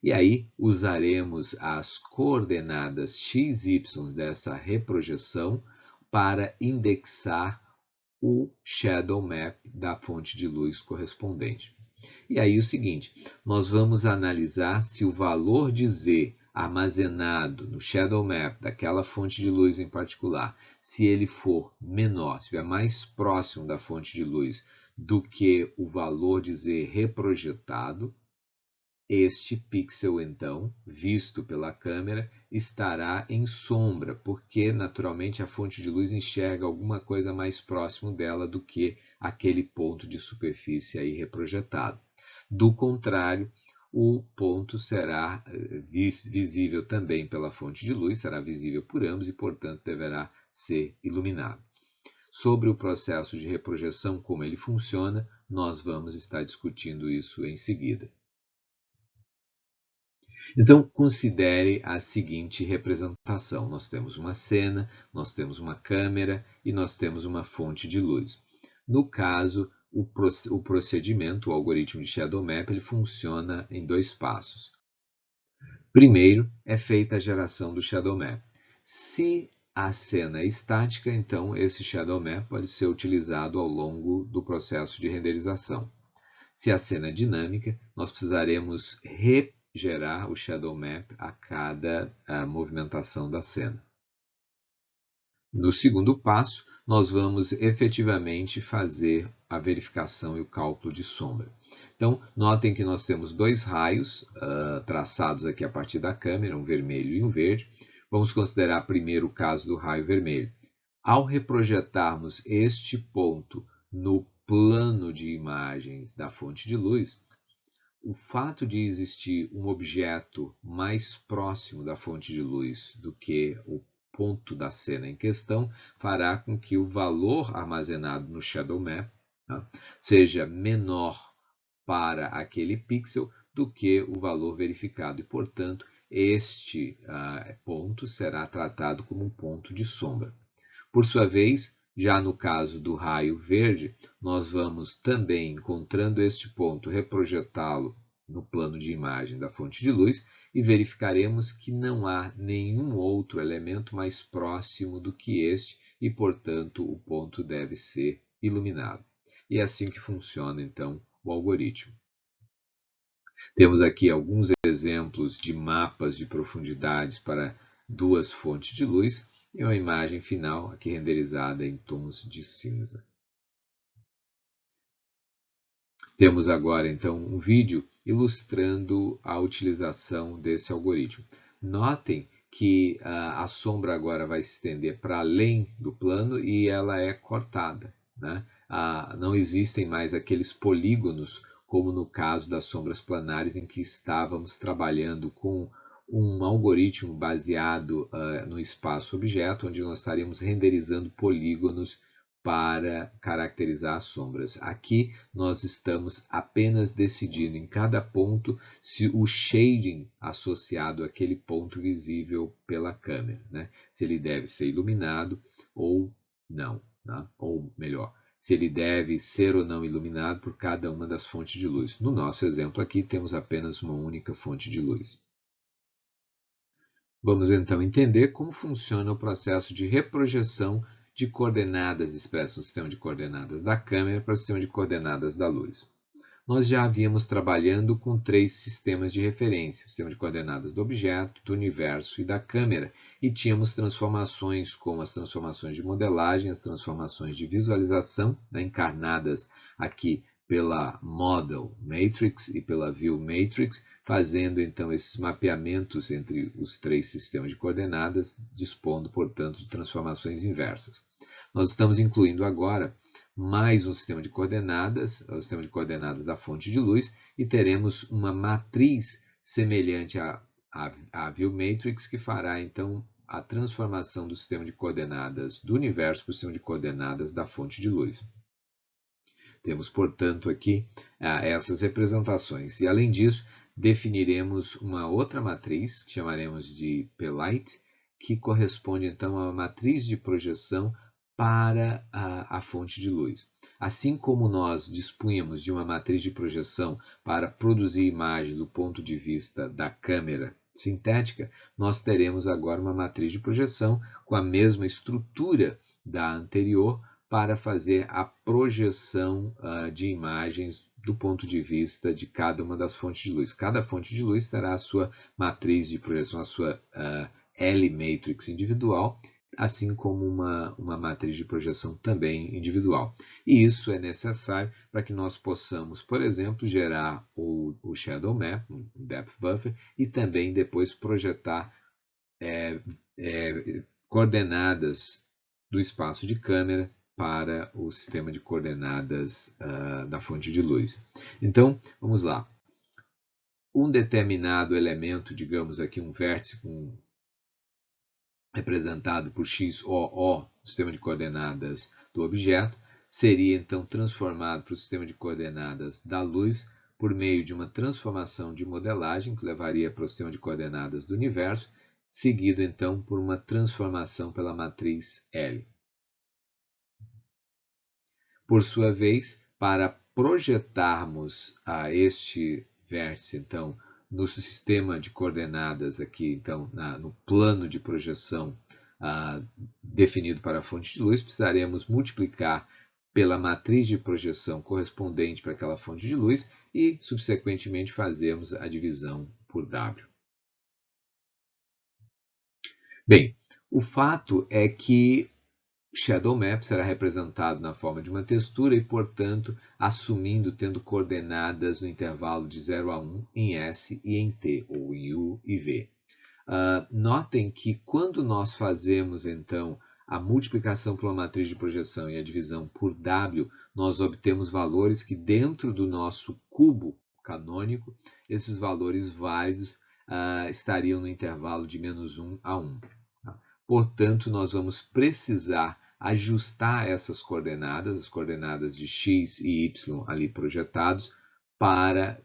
E aí usaremos as coordenadas x, y dessa reprojeção para indexar o shadow map da fonte de luz correspondente. E aí o seguinte, nós vamos analisar se o valor de z armazenado no shadow map daquela fonte de luz em particular, se ele for menor, se estiver mais próximo da fonte de luz do que o valor de z reprojetado, este pixel, então, visto pela câmera, estará em sombra, porque naturalmente a fonte de luz enxerga alguma coisa mais próximo dela do que aquele ponto de superfície aí reprojetado. Do contrário, o ponto será visível também pela fonte de luz, será visível por ambos e, portanto, deverá ser iluminado. Sobre o processo de reprojeção, como ele funciona, nós vamos estar discutindo isso em seguida. Então, considere a seguinte representação. Nós temos uma cena, nós temos uma câmera e nós temos uma fonte de luz. No caso, o procedimento, o algoritmo de Shadow Map, ele funciona em dois passos. Primeiro, é feita a geração do Shadow Map. Se a cena é estática, então esse Shadow Map pode ser utilizado ao longo do processo de renderização. Se a cena é dinâmica, nós precisaremos gerar o Shadow Map a cada movimentação da cena. No segundo passo, nós vamos efetivamente fazer a verificação e o cálculo de sombra. Então, notem que nós temos dois raios traçados aqui a partir da câmera, um vermelho e um verde. Vamos considerar primeiro o caso do raio vermelho. Ao reprojetarmos este ponto no plano de imagens da fonte de luz, o fato de existir um objeto mais próximo da fonte de luz do que o ponto da cena em questão fará com que o valor armazenado no Shadow Map seja menor para aquele pixel do que o valor verificado e, portanto, este ponto será tratado como um ponto de sombra. Por sua vez, já no caso do raio verde, nós vamos também, encontrando este ponto, reprojetá-lo no plano de imagem da fonte de luz e verificaremos que não há nenhum outro elemento mais próximo do que este e, portanto, o ponto deve ser iluminado. E é assim que funciona, então, o algoritmo. Temos aqui alguns exemplos de mapas de profundidades para duas fontes de luz e uma imagem final aqui renderizada em tons de cinza. Temos agora então um vídeo ilustrando a utilização desse algoritmo. Notem que a sombra agora vai se estender para além do plano e ela é cortada, né? Não existem mais aqueles polígonos como no caso das sombras planares em que estávamos trabalhando com um algoritmo baseado no espaço-objeto, onde nós estaríamos renderizando polígonos para caracterizar as sombras. Aqui nós estamos apenas decidindo em cada ponto se o shading associado àquele ponto visível pela câmera, né? Se ele deve ser iluminado ou não, tá? Ou melhor, se ele deve ser ou não iluminado por cada uma das fontes de luz. No nosso exemplo aqui temos apenas uma única fonte de luz. Vamos então entender como funciona o processo de reprojeção de coordenadas expressas no sistema de coordenadas da câmera para o sistema de coordenadas da luz. Nós já havíamos trabalhando com 3 sistemas de referência, o sistema de coordenadas do objeto, do universo e da câmera, e tínhamos transformações como as transformações de modelagem, as transformações de visualização, né, encarnadas aqui pela Model Matrix e pela View Matrix, fazendo então esses mapeamentos entre os 3 sistemas de coordenadas, dispondo, portanto, de transformações inversas. Nós estamos incluindo agora mais um sistema de coordenadas, o sistema de coordenadas da fonte de luz, e teremos uma matriz semelhante à View Matrix, que fará então a transformação do sistema de coordenadas do universo para o sistema de coordenadas da fonte de luz. Temos, portanto, aqui essas representações. E, além disso, definiremos uma outra matriz, que chamaremos de P-Light, que corresponde, então, a uma matriz de projeção para a fonte de luz. Assim como nós dispunhamos de uma matriz de projeção para produzir imagem do ponto de vista da câmera sintética, nós teremos agora uma matriz de projeção com a mesma estrutura da anterior para fazer a projeção de imagens do ponto de vista de cada uma das fontes de luz. Cada fonte de luz terá a sua matriz de projeção, a sua L-matrix individual, assim como uma matriz de projeção também individual. E isso é necessário para que nós possamos, por exemplo, gerar o Shadow Map, um Depth Buffer, e também depois projetar coordenadas do espaço de câmera para o sistema de coordenadas da fonte de luz. Então, vamos lá. Um determinado elemento, digamos aqui um vértice representado por XOO, sistema de coordenadas do objeto, seria então transformado para o sistema de coordenadas da luz por meio de uma transformação de modelagem que levaria para o sistema de coordenadas do universo, seguido então por uma transformação pela matriz L. Por sua vez, para projetarmos este vértice, então, no sistema de coordenadas aqui, então, no plano de projeção definido para a fonte de luz, precisaremos multiplicar pela matriz de projeção correspondente para aquela fonte de luz e, subsequentemente, fazermos a divisão por W. Bem, o fato é que Shadow Map será representado na forma de uma textura e, portanto, tendo coordenadas no intervalo de 0 a 1 em S e em T, ou em U e V. Notem que quando nós fazemos, então, a multiplicação pela matriz de projeção e a divisão por W, nós obtemos valores que, dentro do nosso cubo canônico, esses valores válidos estariam no intervalo de -1 a 1. Portanto, nós vamos precisar ajustar essas coordenadas, as coordenadas de x e y ali projetados, para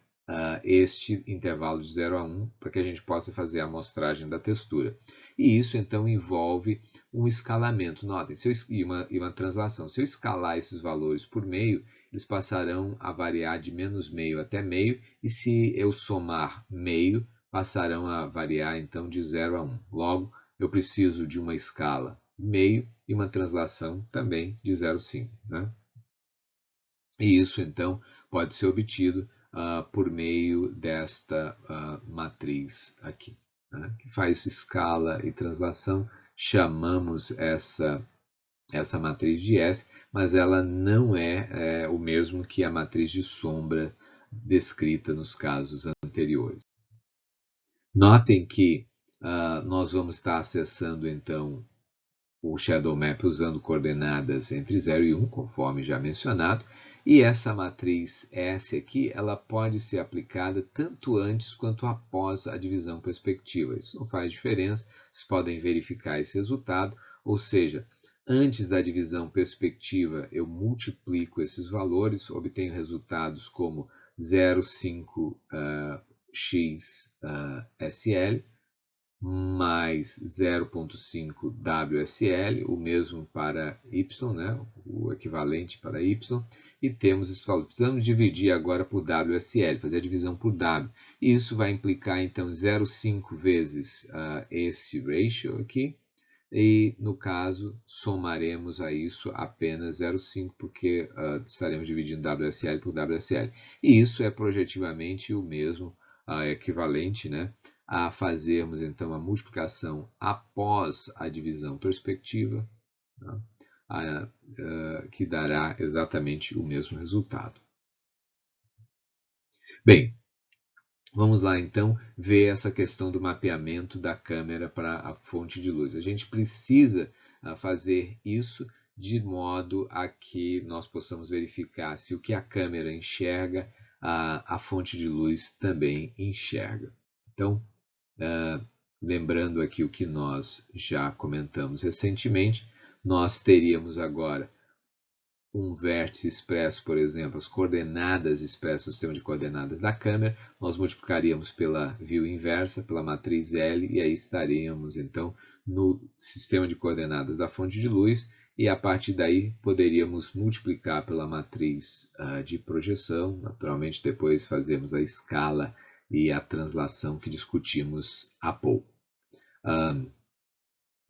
este intervalo de 0 a 1, para que a gente possa fazer a amostragem da textura. E isso, então, envolve um escalamento. Notem, e uma translação. Se eu escalar esses valores por meio, eles passarão a variar de -meio até meio, e se eu somar meio, passarão a variar, então, de 0 a 1. Logo, eu preciso de uma escala meio e uma translação também de 0,5. Né? E isso, então, pode ser obtido por meio desta matriz aqui, né? Que faz escala e translação. Chamamos essa matriz de S, mas ela não é o mesmo que a matriz de sombra descrita nos casos anteriores. Notem que nós vamos estar acessando, então, o Shadow Map usando coordenadas entre 0 e 1, conforme já mencionado, e essa matriz S aqui, ela pode ser aplicada tanto antes quanto após a divisão perspectiva. Isso não faz diferença, vocês podem verificar esse resultado, ou seja, Antes da divisão perspectiva, eu multiplico esses valores, obtenho resultados como 0,5 xSL mais 0,5 WSL, o mesmo para Y, né? O equivalente para Y, e temos esse valor. Precisamos dividir agora por WSL, fazer a divisão por W. Isso vai implicar, então, 0,5 vezes esse ratio aqui, e, no caso, somaremos a isso apenas 0,5, porque estaremos dividindo WSL por WSL. E isso é projetivamente o mesmo, equivalente, né, a fazermos, então, a multiplicação após a divisão perspectiva, tá, que dará exatamente o mesmo resultado. Bem, vamos lá, então, ver essa questão do mapeamento da câmera para a fonte de luz. A gente precisa fazer isso de modo a que nós possamos verificar se o que a câmera enxerga, a fonte de luz também enxerga. Então, lembrando aqui o que nós já comentamos recentemente, nós teríamos agora um vértice expresso, por exemplo, as coordenadas expressas no sistema de coordenadas da câmera, nós multiplicaríamos pela view inversa, pela matriz L, e aí estaríamos, então, no sistema de coordenadas da fonte de luz, e a partir daí poderíamos multiplicar pela matriz de projeção, naturalmente depois fazemos a escala e a translação que discutimos há pouco.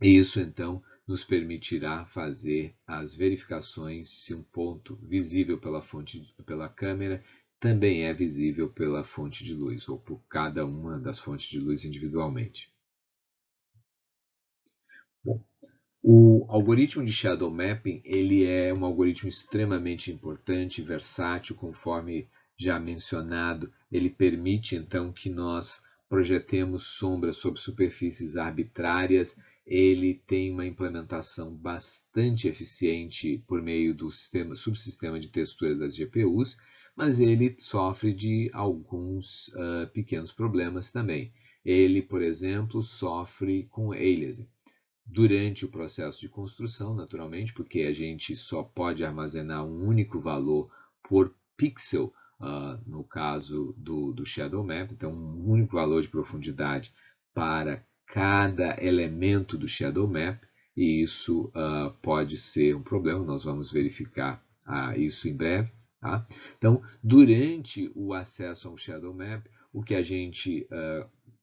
Isso, então, nos permitirá fazer as verificações se um ponto visível pela câmera também é visível pela fonte de luz, ou por cada uma das fontes de luz individualmente. Bom, o algoritmo de Shadow Mapping ele é um algoritmo extremamente importante e versátil, conforme já mencionado. Ele permite, então, que nós projetemos sombras sobre superfícies arbitrárias. Ele tem uma implementação bastante eficiente por meio do subsistema de textura das GPUs, mas ele sofre de alguns pequenos problemas também. Ele, por exemplo, sofre com aliasing. Durante o processo de construção, naturalmente, porque a gente só pode armazenar um único valor por pixel, no caso do Shadow Map, então um único valor de profundidade para cada elemento do Shadow Map, e isso pode ser um problema, nós vamos verificar isso em breve. Tá? Então, durante o acesso ao Shadow Map, o que a gente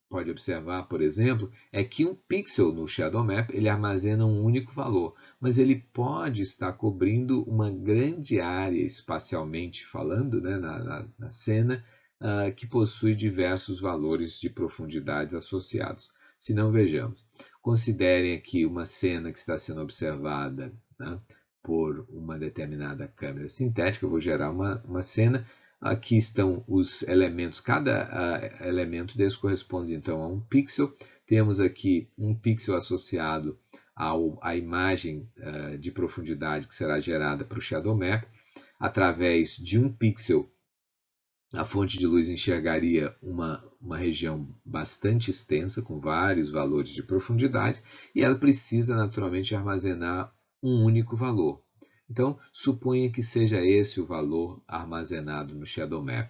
pode observar, por exemplo, é que um pixel no Shadow Map ele armazena um único valor, mas ele pode estar cobrindo uma grande área espacialmente falando, né, na cena, que possui diversos valores de profundidades associados. Se não, vejamos. Considerem aqui uma cena que está sendo observada, né, por uma determinada câmera sintética. Eu vou gerar uma cena. Aqui estão os elementos. Cada elemento desse corresponde, então, a um pixel. Temos aqui um pixel associado à imagem de profundidade que será gerada para o Shadow Map. Através de um pixel, a fonte de luz enxergaria uma região bastante extensa, com vários valores de profundidade, e ela precisa naturalmente armazenar um único valor. Então, suponha que seja esse o valor armazenado no Shadow Map.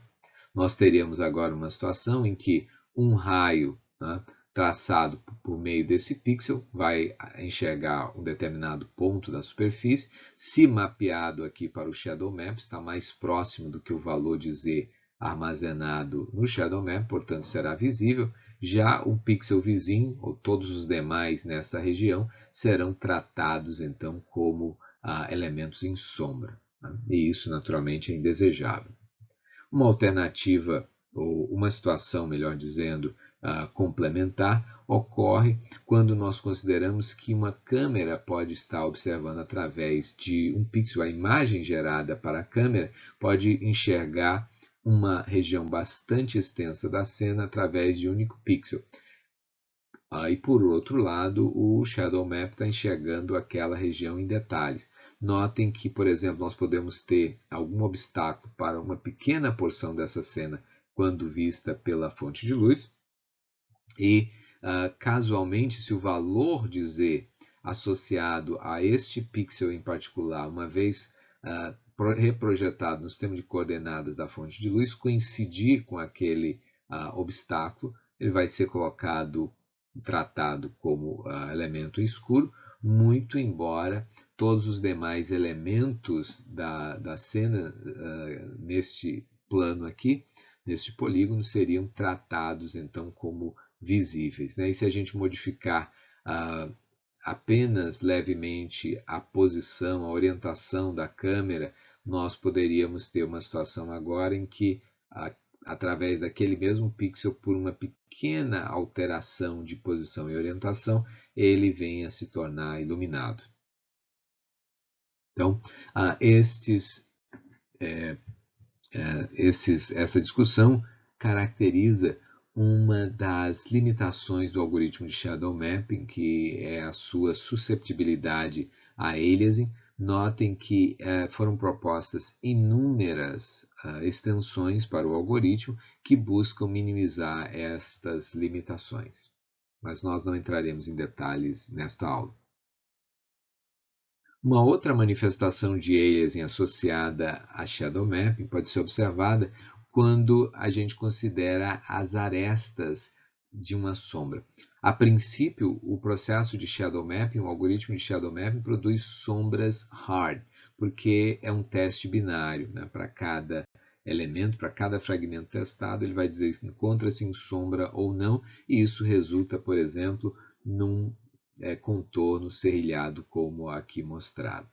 Nós teríamos agora uma situação em que um raio, né, traçado por meio desse pixel vai enxergar um determinado ponto da superfície. Se mapeado aqui para o Shadow Map, está mais próximo do que o valor de Z armazenado no Shadow Map, portanto será visível. Já o pixel vizinho, ou todos os demais nessa região, serão tratados então como elementos em sombra. Né? E isso naturalmente é indesejável. Uma alternativa, ou uma situação, melhor dizendo, complementar, ocorre quando nós consideramos que uma câmera pode estar observando através de um pixel, a imagem gerada para a câmera pode enxergar uma região bastante extensa da cena através de um único pixel. E por outro lado, o Shadow Map está enxergando aquela região em detalhes. Notem que, por exemplo, nós podemos ter algum obstáculo para uma pequena porção dessa cena quando vista pela fonte de luz. E, casualmente, se o valor de Z associado a este pixel em particular, uma vez reprojetado no sistema de coordenadas da fonte de luz, coincidir com aquele obstáculo, ele vai ser tratado como elemento escuro, muito embora todos os demais elementos da cena neste plano aqui, neste polígono, seriam tratados então como visíveis, né? E se a gente modificar apenas levemente a posição, a orientação da câmera, nós poderíamos ter uma situação agora em que, através daquele mesmo pixel, por uma pequena alteração de posição e orientação, ele venha a se tornar iluminado. Então, essa discussão caracteriza uma das limitações do algoritmo de Shadow Mapping, que é a sua susceptibilidade a aliasing. Notem que foram propostas inúmeras extensões para o algoritmo que buscam minimizar estas limitações. Mas nós não entraremos em detalhes nesta aula. Uma outra manifestação de aliasing associada a Shadow Mapping pode ser observada quando a gente considera as arestas de uma sombra. A princípio, o processo de Shadow Mapping, o algoritmo de Shadow Mapping, produz sombras hard, porque é um teste binário, né? Para cada elemento, para cada fragmento testado, ele vai dizer se encontra-se em sombra ou não, e isso resulta, por exemplo, num contorno serrilhado como aqui mostrado.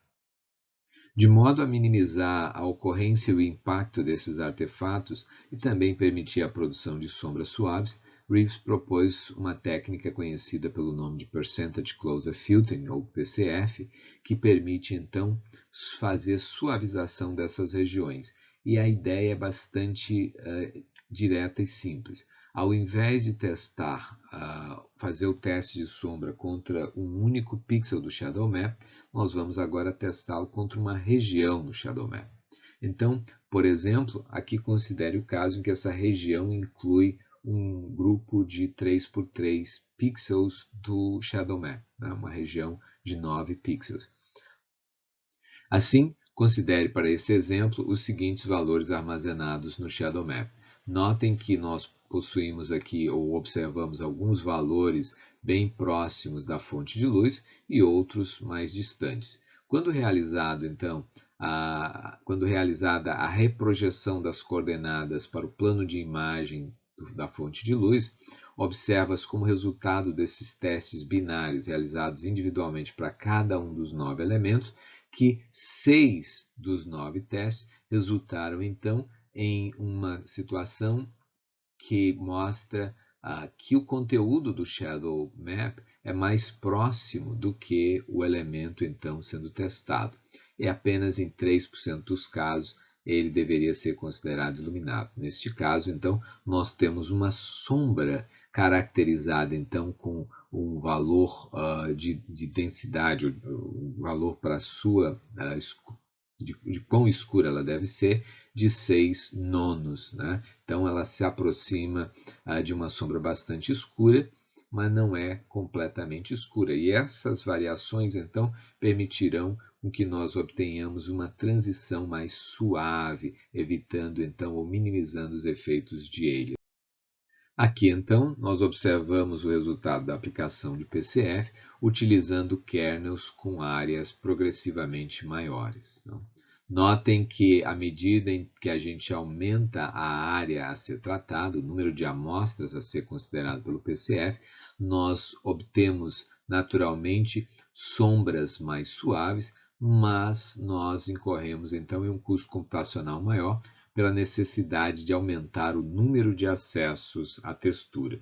De modo a minimizar a ocorrência e o impacto desses artefatos e também permitir a produção de sombras suaves, Reeves propôs uma técnica conhecida pelo nome de Percentage Closure Filtering, ou PCF, que permite então fazer suavização dessas regiões. E a ideia é bastante direta e simples. Ao invés de fazer o teste de sombra contra um único pixel do Shadow Map, nós vamos agora testá-lo contra uma região no Shadow Map. Então, por exemplo, aqui considere o caso em que essa região inclui um grupo de 3x3 pixels do Shadow Map, né? Uma região de 9 pixels. Assim, considere para esse exemplo os seguintes valores armazenados no Shadow Map. Notem que nós possuímos aqui ou observamos alguns valores bem próximos da fonte de luz e outros mais distantes. Quando realizada a reprojeção das coordenadas para o plano de imagem da fonte de luz, observa-se como resultado desses testes binários realizados individualmente para cada um dos 9 elementos, que 6 dos 9 testes resultaram então em uma situação que mostra que o conteúdo do Shadow Map é mais próximo do que o elemento então sendo testado. E apenas em 3% dos casos ele deveria ser considerado iluminado. Neste caso, então, nós temos uma sombra caracterizada então com um valor de densidade, um valor para sua de quão escura ela deve ser, de 6 nonos. Né? Então ela se aproxima de uma sombra bastante escura, mas não é completamente escura. E essas variações então permitirão que nós obtenhamos uma transição mais suave, evitando então ou minimizando os efeitos de aliasing. Aqui, então, nós observamos o resultado da aplicação de PCF utilizando kernels com áreas progressivamente maiores. Notem que, à medida em que a gente aumenta a área a ser tratada, o número de amostras a ser considerado pelo PCF, nós obtemos naturalmente sombras mais suaves, mas nós incorremos então em um custo computacional maior, pela necessidade de aumentar o número de acessos à textura.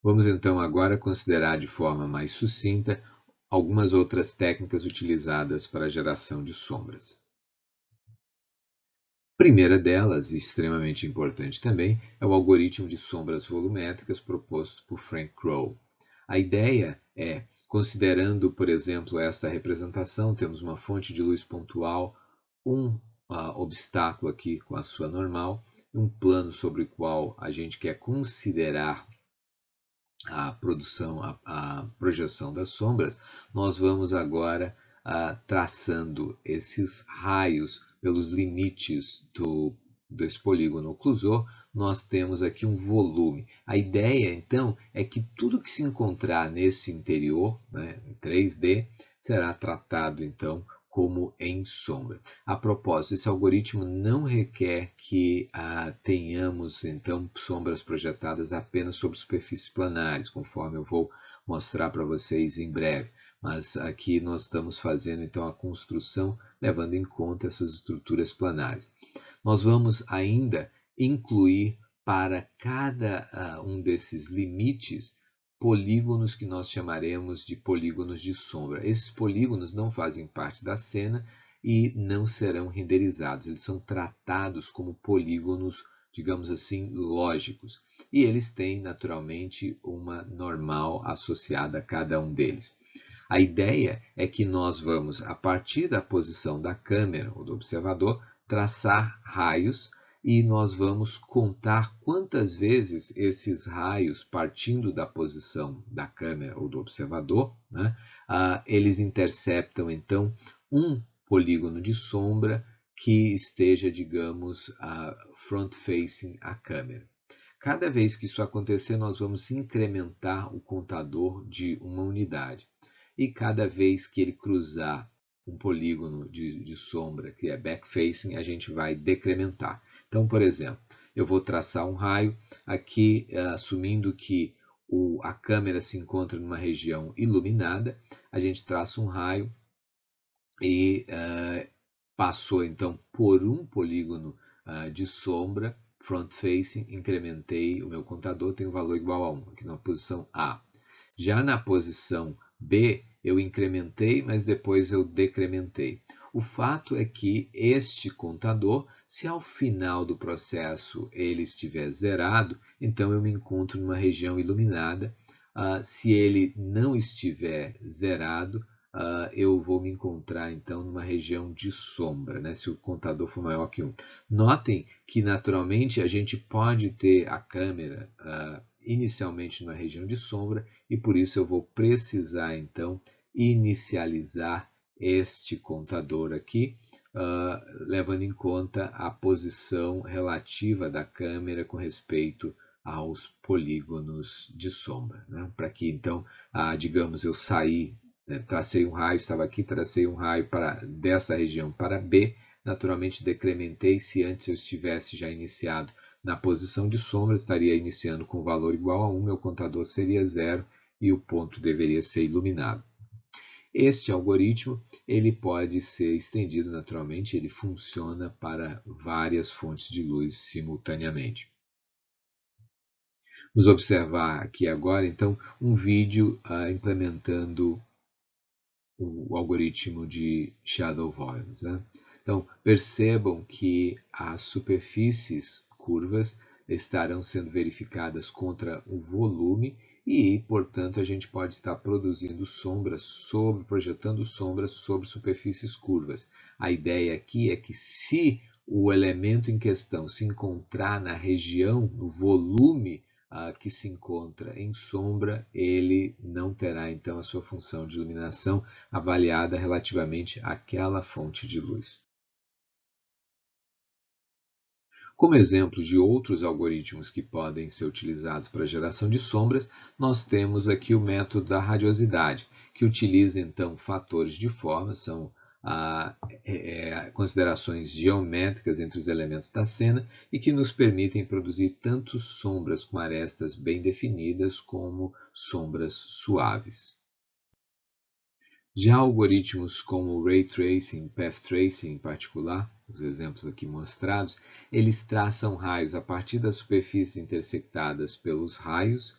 Vamos então agora considerar de forma mais sucinta algumas outras técnicas utilizadas para a geração de sombras. A primeira delas, e extremamente importante também, é o algoritmo de sombras volumétricas proposto por Frank Crowe. A ideia é, considerando, por exemplo, esta representação, temos uma fonte de luz pontual, obstáculo aqui com a sua normal, um plano sobre o qual a gente quer considerar a produção, a projeção das sombras, nós vamos agora traçando esses raios pelos limites desse polígono oclusor. Nós temos aqui um volume. A ideia, então, é que tudo que se encontrar nesse interior, né, em 3D, será tratado, então, como em sombra. A propósito, esse algoritmo não requer que tenhamos, então, sombras projetadas apenas sobre superfícies planares, conforme eu vou mostrar para vocês em breve. Mas aqui nós estamos fazendo, então, a construção levando em conta essas estruturas planares. Nós vamos ainda incluir para cada um desses limites polígonos que nós chamaremos de polígonos de sombra. Esses polígonos não fazem parte da cena e não serão renderizados. Eles são tratados como polígonos, digamos assim, lógicos. E eles têm, naturalmente, uma normal associada a cada um deles. A ideia é que nós vamos, a partir da posição da câmera ou do observador, traçar raios e nós vamos contar quantas vezes esses raios, partindo da posição da câmera ou do observador, né, eles interceptam, então, um polígono de sombra que esteja, digamos, front-facing a câmera. Cada vez que isso acontecer, nós vamos incrementar o contador de uma unidade. E cada vez que ele cruzar um polígono de sombra, que é backfacing, a gente vai decrementar. Então, por exemplo, eu vou traçar um raio aqui, assumindo que a câmera se encontra numa região iluminada, a gente traça um raio e passou então por um polígono de sombra, front facing, incrementei o meu contador, tem um valor igual a 1, aqui na posição A. Já na posição B, eu incrementei, mas depois eu decrementei. O fato é que este contador, se ao final do processo ele estiver zerado, então eu me encontro numa região iluminada. Se ele não estiver zerado, eu vou me encontrar então numa região de sombra, né, se o contador for maior que 1. Notem que naturalmente a gente pode ter a câmera inicialmente na região de sombra e por isso eu vou precisar então inicializar este contador aqui, levando em conta a posição relativa da câmera com respeito aos polígonos de sombra, né? Para que então, digamos, eu saí, né, tracei um raio, estava aqui, tracei um raio dessa região para B, naturalmente decrementei. Se antes eu estivesse já iniciado na posição de sombra, estaria iniciando com valor igual a 1, meu contador seria 0 e o ponto deveria ser iluminado. Este algoritmo ele pode ser estendido naturalmente, ele funciona para várias fontes de luz simultaneamente. Vamos observar aqui agora, então, um vídeo implementando o algoritmo de shadow volumes, né? Então, percebam que as superfícies curvas estarão sendo verificadas contra o volume e, portanto, a gente pode estar produzindo sombras projetando sombras sobre superfícies curvas. A ideia aqui é que se o elemento em questão se encontrar na região, no volume que se encontra em sombra, ele não terá então a sua função de iluminação avaliada relativamente àquela fonte de luz. Como exemplo de outros algoritmos que podem ser utilizados para a geração de sombras, nós temos aqui o método da radiosidade, que utiliza então fatores de forma, são considerações geométricas entre os elementos da cena e que nos permitem produzir tanto sombras com arestas bem definidas como sombras suaves. Já algoritmos como o Ray Tracing, Path Tracing em particular, os exemplos aqui mostrados, eles traçam raios a partir das superfícies intersectadas pelos raios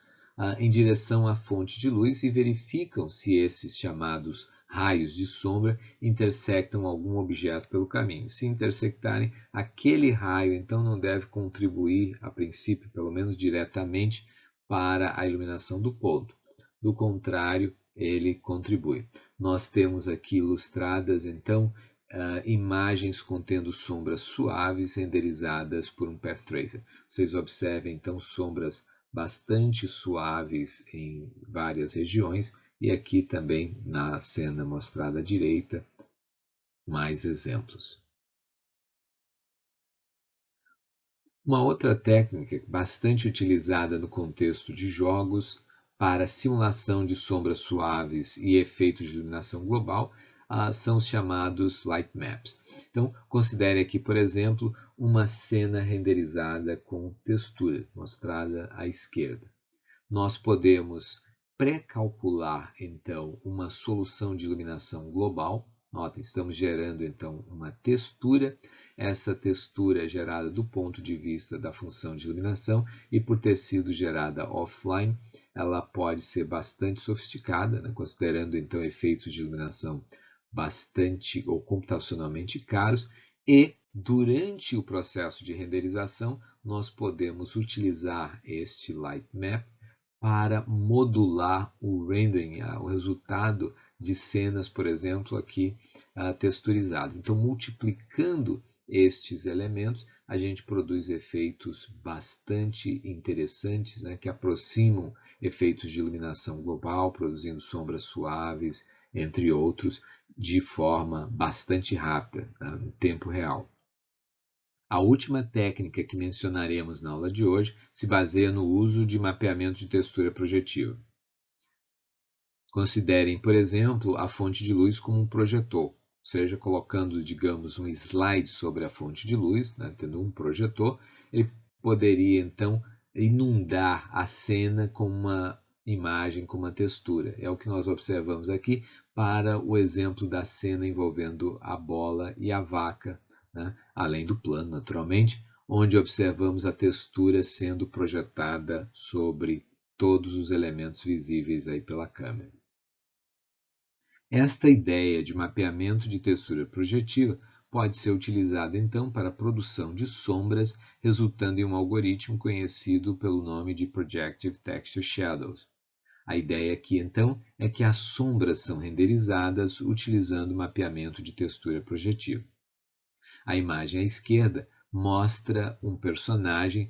em direção à fonte de luz e verificam se esses chamados raios de sombra intersectam algum objeto pelo caminho. Se intersectarem, aquele raio então não deve contribuir, a princípio, pelo menos diretamente, para a iluminação do ponto. Do contrário, ele contribui. Nós temos aqui ilustradas, então, imagens contendo sombras suaves renderizadas por um Path Tracer. Vocês observem, então, sombras bastante suaves em várias regiões, e aqui também na cena mostrada à direita, mais exemplos. Uma outra técnica bastante utilizada no contexto de jogos para simulação de sombras suaves e efeitos de iluminação global são os chamados light maps. Então, considere aqui, por exemplo, uma cena renderizada com textura, mostrada à esquerda. Nós podemos pré-calcular, então, uma solução de iluminação global. Notem, estamos gerando, então, uma textura. Essa textura é gerada do ponto de vista da função de iluminação e, por ter sido gerada offline, ela pode ser bastante sofisticada, né? Considerando, então, efeitos de iluminação bastante ou computacionalmente caros, e durante o processo de renderização nós podemos utilizar este light map para modular o rendering, o resultado de cenas, por exemplo, aqui texturizadas. Então, multiplicando estes elementos, a gente produz efeitos bastante interessantes, né, que aproximam efeitos de iluminação global, produzindo sombras suaves, entre outros, de forma bastante rápida, né, no tempo real. A última técnica que mencionaremos na aula de hoje se baseia no uso de mapeamento de textura projetiva. Considerem, por exemplo, a fonte de luz como um projetor, ou seja, colocando, digamos, um slide sobre a fonte de luz, né, tendo um projetor, ele poderia, então, inundar a cena com uma imagem, com uma textura. É o que nós observamos aqui para o exemplo da cena envolvendo a bola e a vaca, né, além do plano, naturalmente, onde observamos a textura sendo projetada sobre todos os elementos visíveis aí pela câmera. Esta ideia de mapeamento de textura projetiva pode ser utilizada então para a produção de sombras, resultando em um algoritmo conhecido pelo nome de Projective Texture Shadows. A ideia aqui então é que as sombras são renderizadas utilizando mapeamento de textura projetiva. A imagem à esquerda mostra um personagem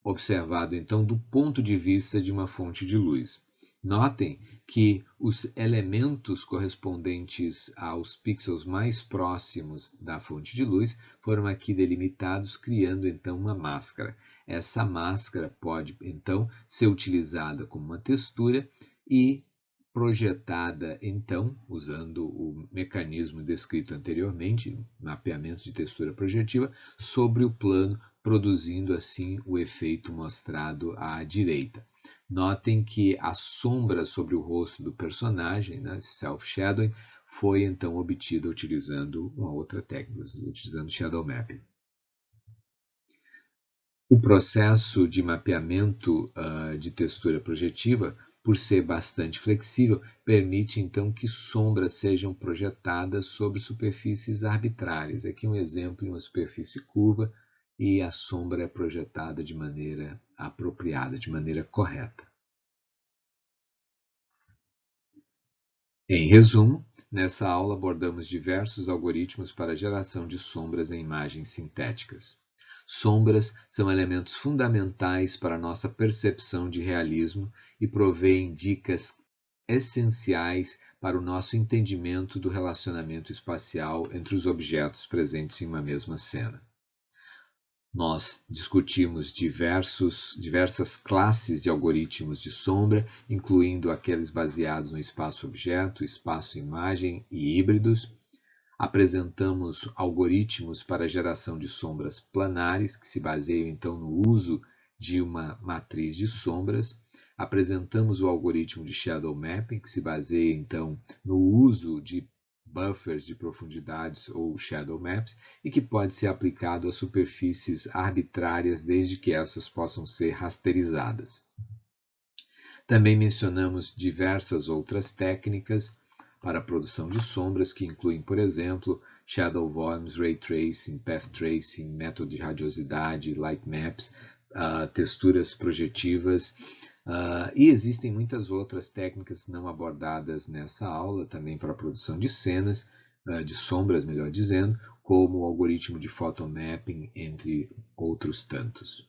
observado então do ponto de vista de uma fonte de luz. Notem que os elementos correspondentes aos pixels mais próximos da fonte de luz foram aqui delimitados, criando então uma máscara. Essa máscara pode então ser utilizada como uma textura e projetada então, usando o mecanismo descrito anteriormente, mapeamento de textura projetiva, sobre o plano, produzindo assim o efeito mostrado à direita. Notem que a sombra sobre o rosto do personagem, né, self-shadowing, foi então obtida utilizando uma outra técnica, utilizando shadow mapping. O processo de mapeamento de textura projetiva, por ser bastante flexível, permite então que sombras sejam projetadas sobre superfícies arbitrárias. Aqui um exemplo em uma superfície curva, e a sombra é projetada de maneira apropriada, de maneira correta. Em resumo, nessa aula abordamos diversos algoritmos para a geração de sombras em imagens sintéticas. Sombras são elementos fundamentais para a nossa percepção de realismo e provêem dicas essenciais para o nosso entendimento do relacionamento espacial entre os objetos presentes em uma mesma cena. Nós discutimos diversas classes de algoritmos de sombra, incluindo aqueles baseados no espaço-objeto, espaço-imagem e híbridos. Apresentamos algoritmos para a geração de sombras planares, que se baseiam então no uso de uma matriz de sombras. Apresentamos o algoritmo de Shadow Mapping, que se baseia então no uso de buffers de profundidades ou shadow maps e que pode ser aplicado a superfícies arbitrárias desde que essas possam ser rasterizadas. Também mencionamos diversas outras técnicas para a produção de sombras que incluem, por exemplo, shadow volumes, ray tracing, path tracing, método de radiosidade, light maps, texturas projetivas. E existem muitas outras técnicas não abordadas nessa aula, também para a produção de cenas, de sombras, melhor dizendo, como o algoritmo de photomapping, entre outros tantos.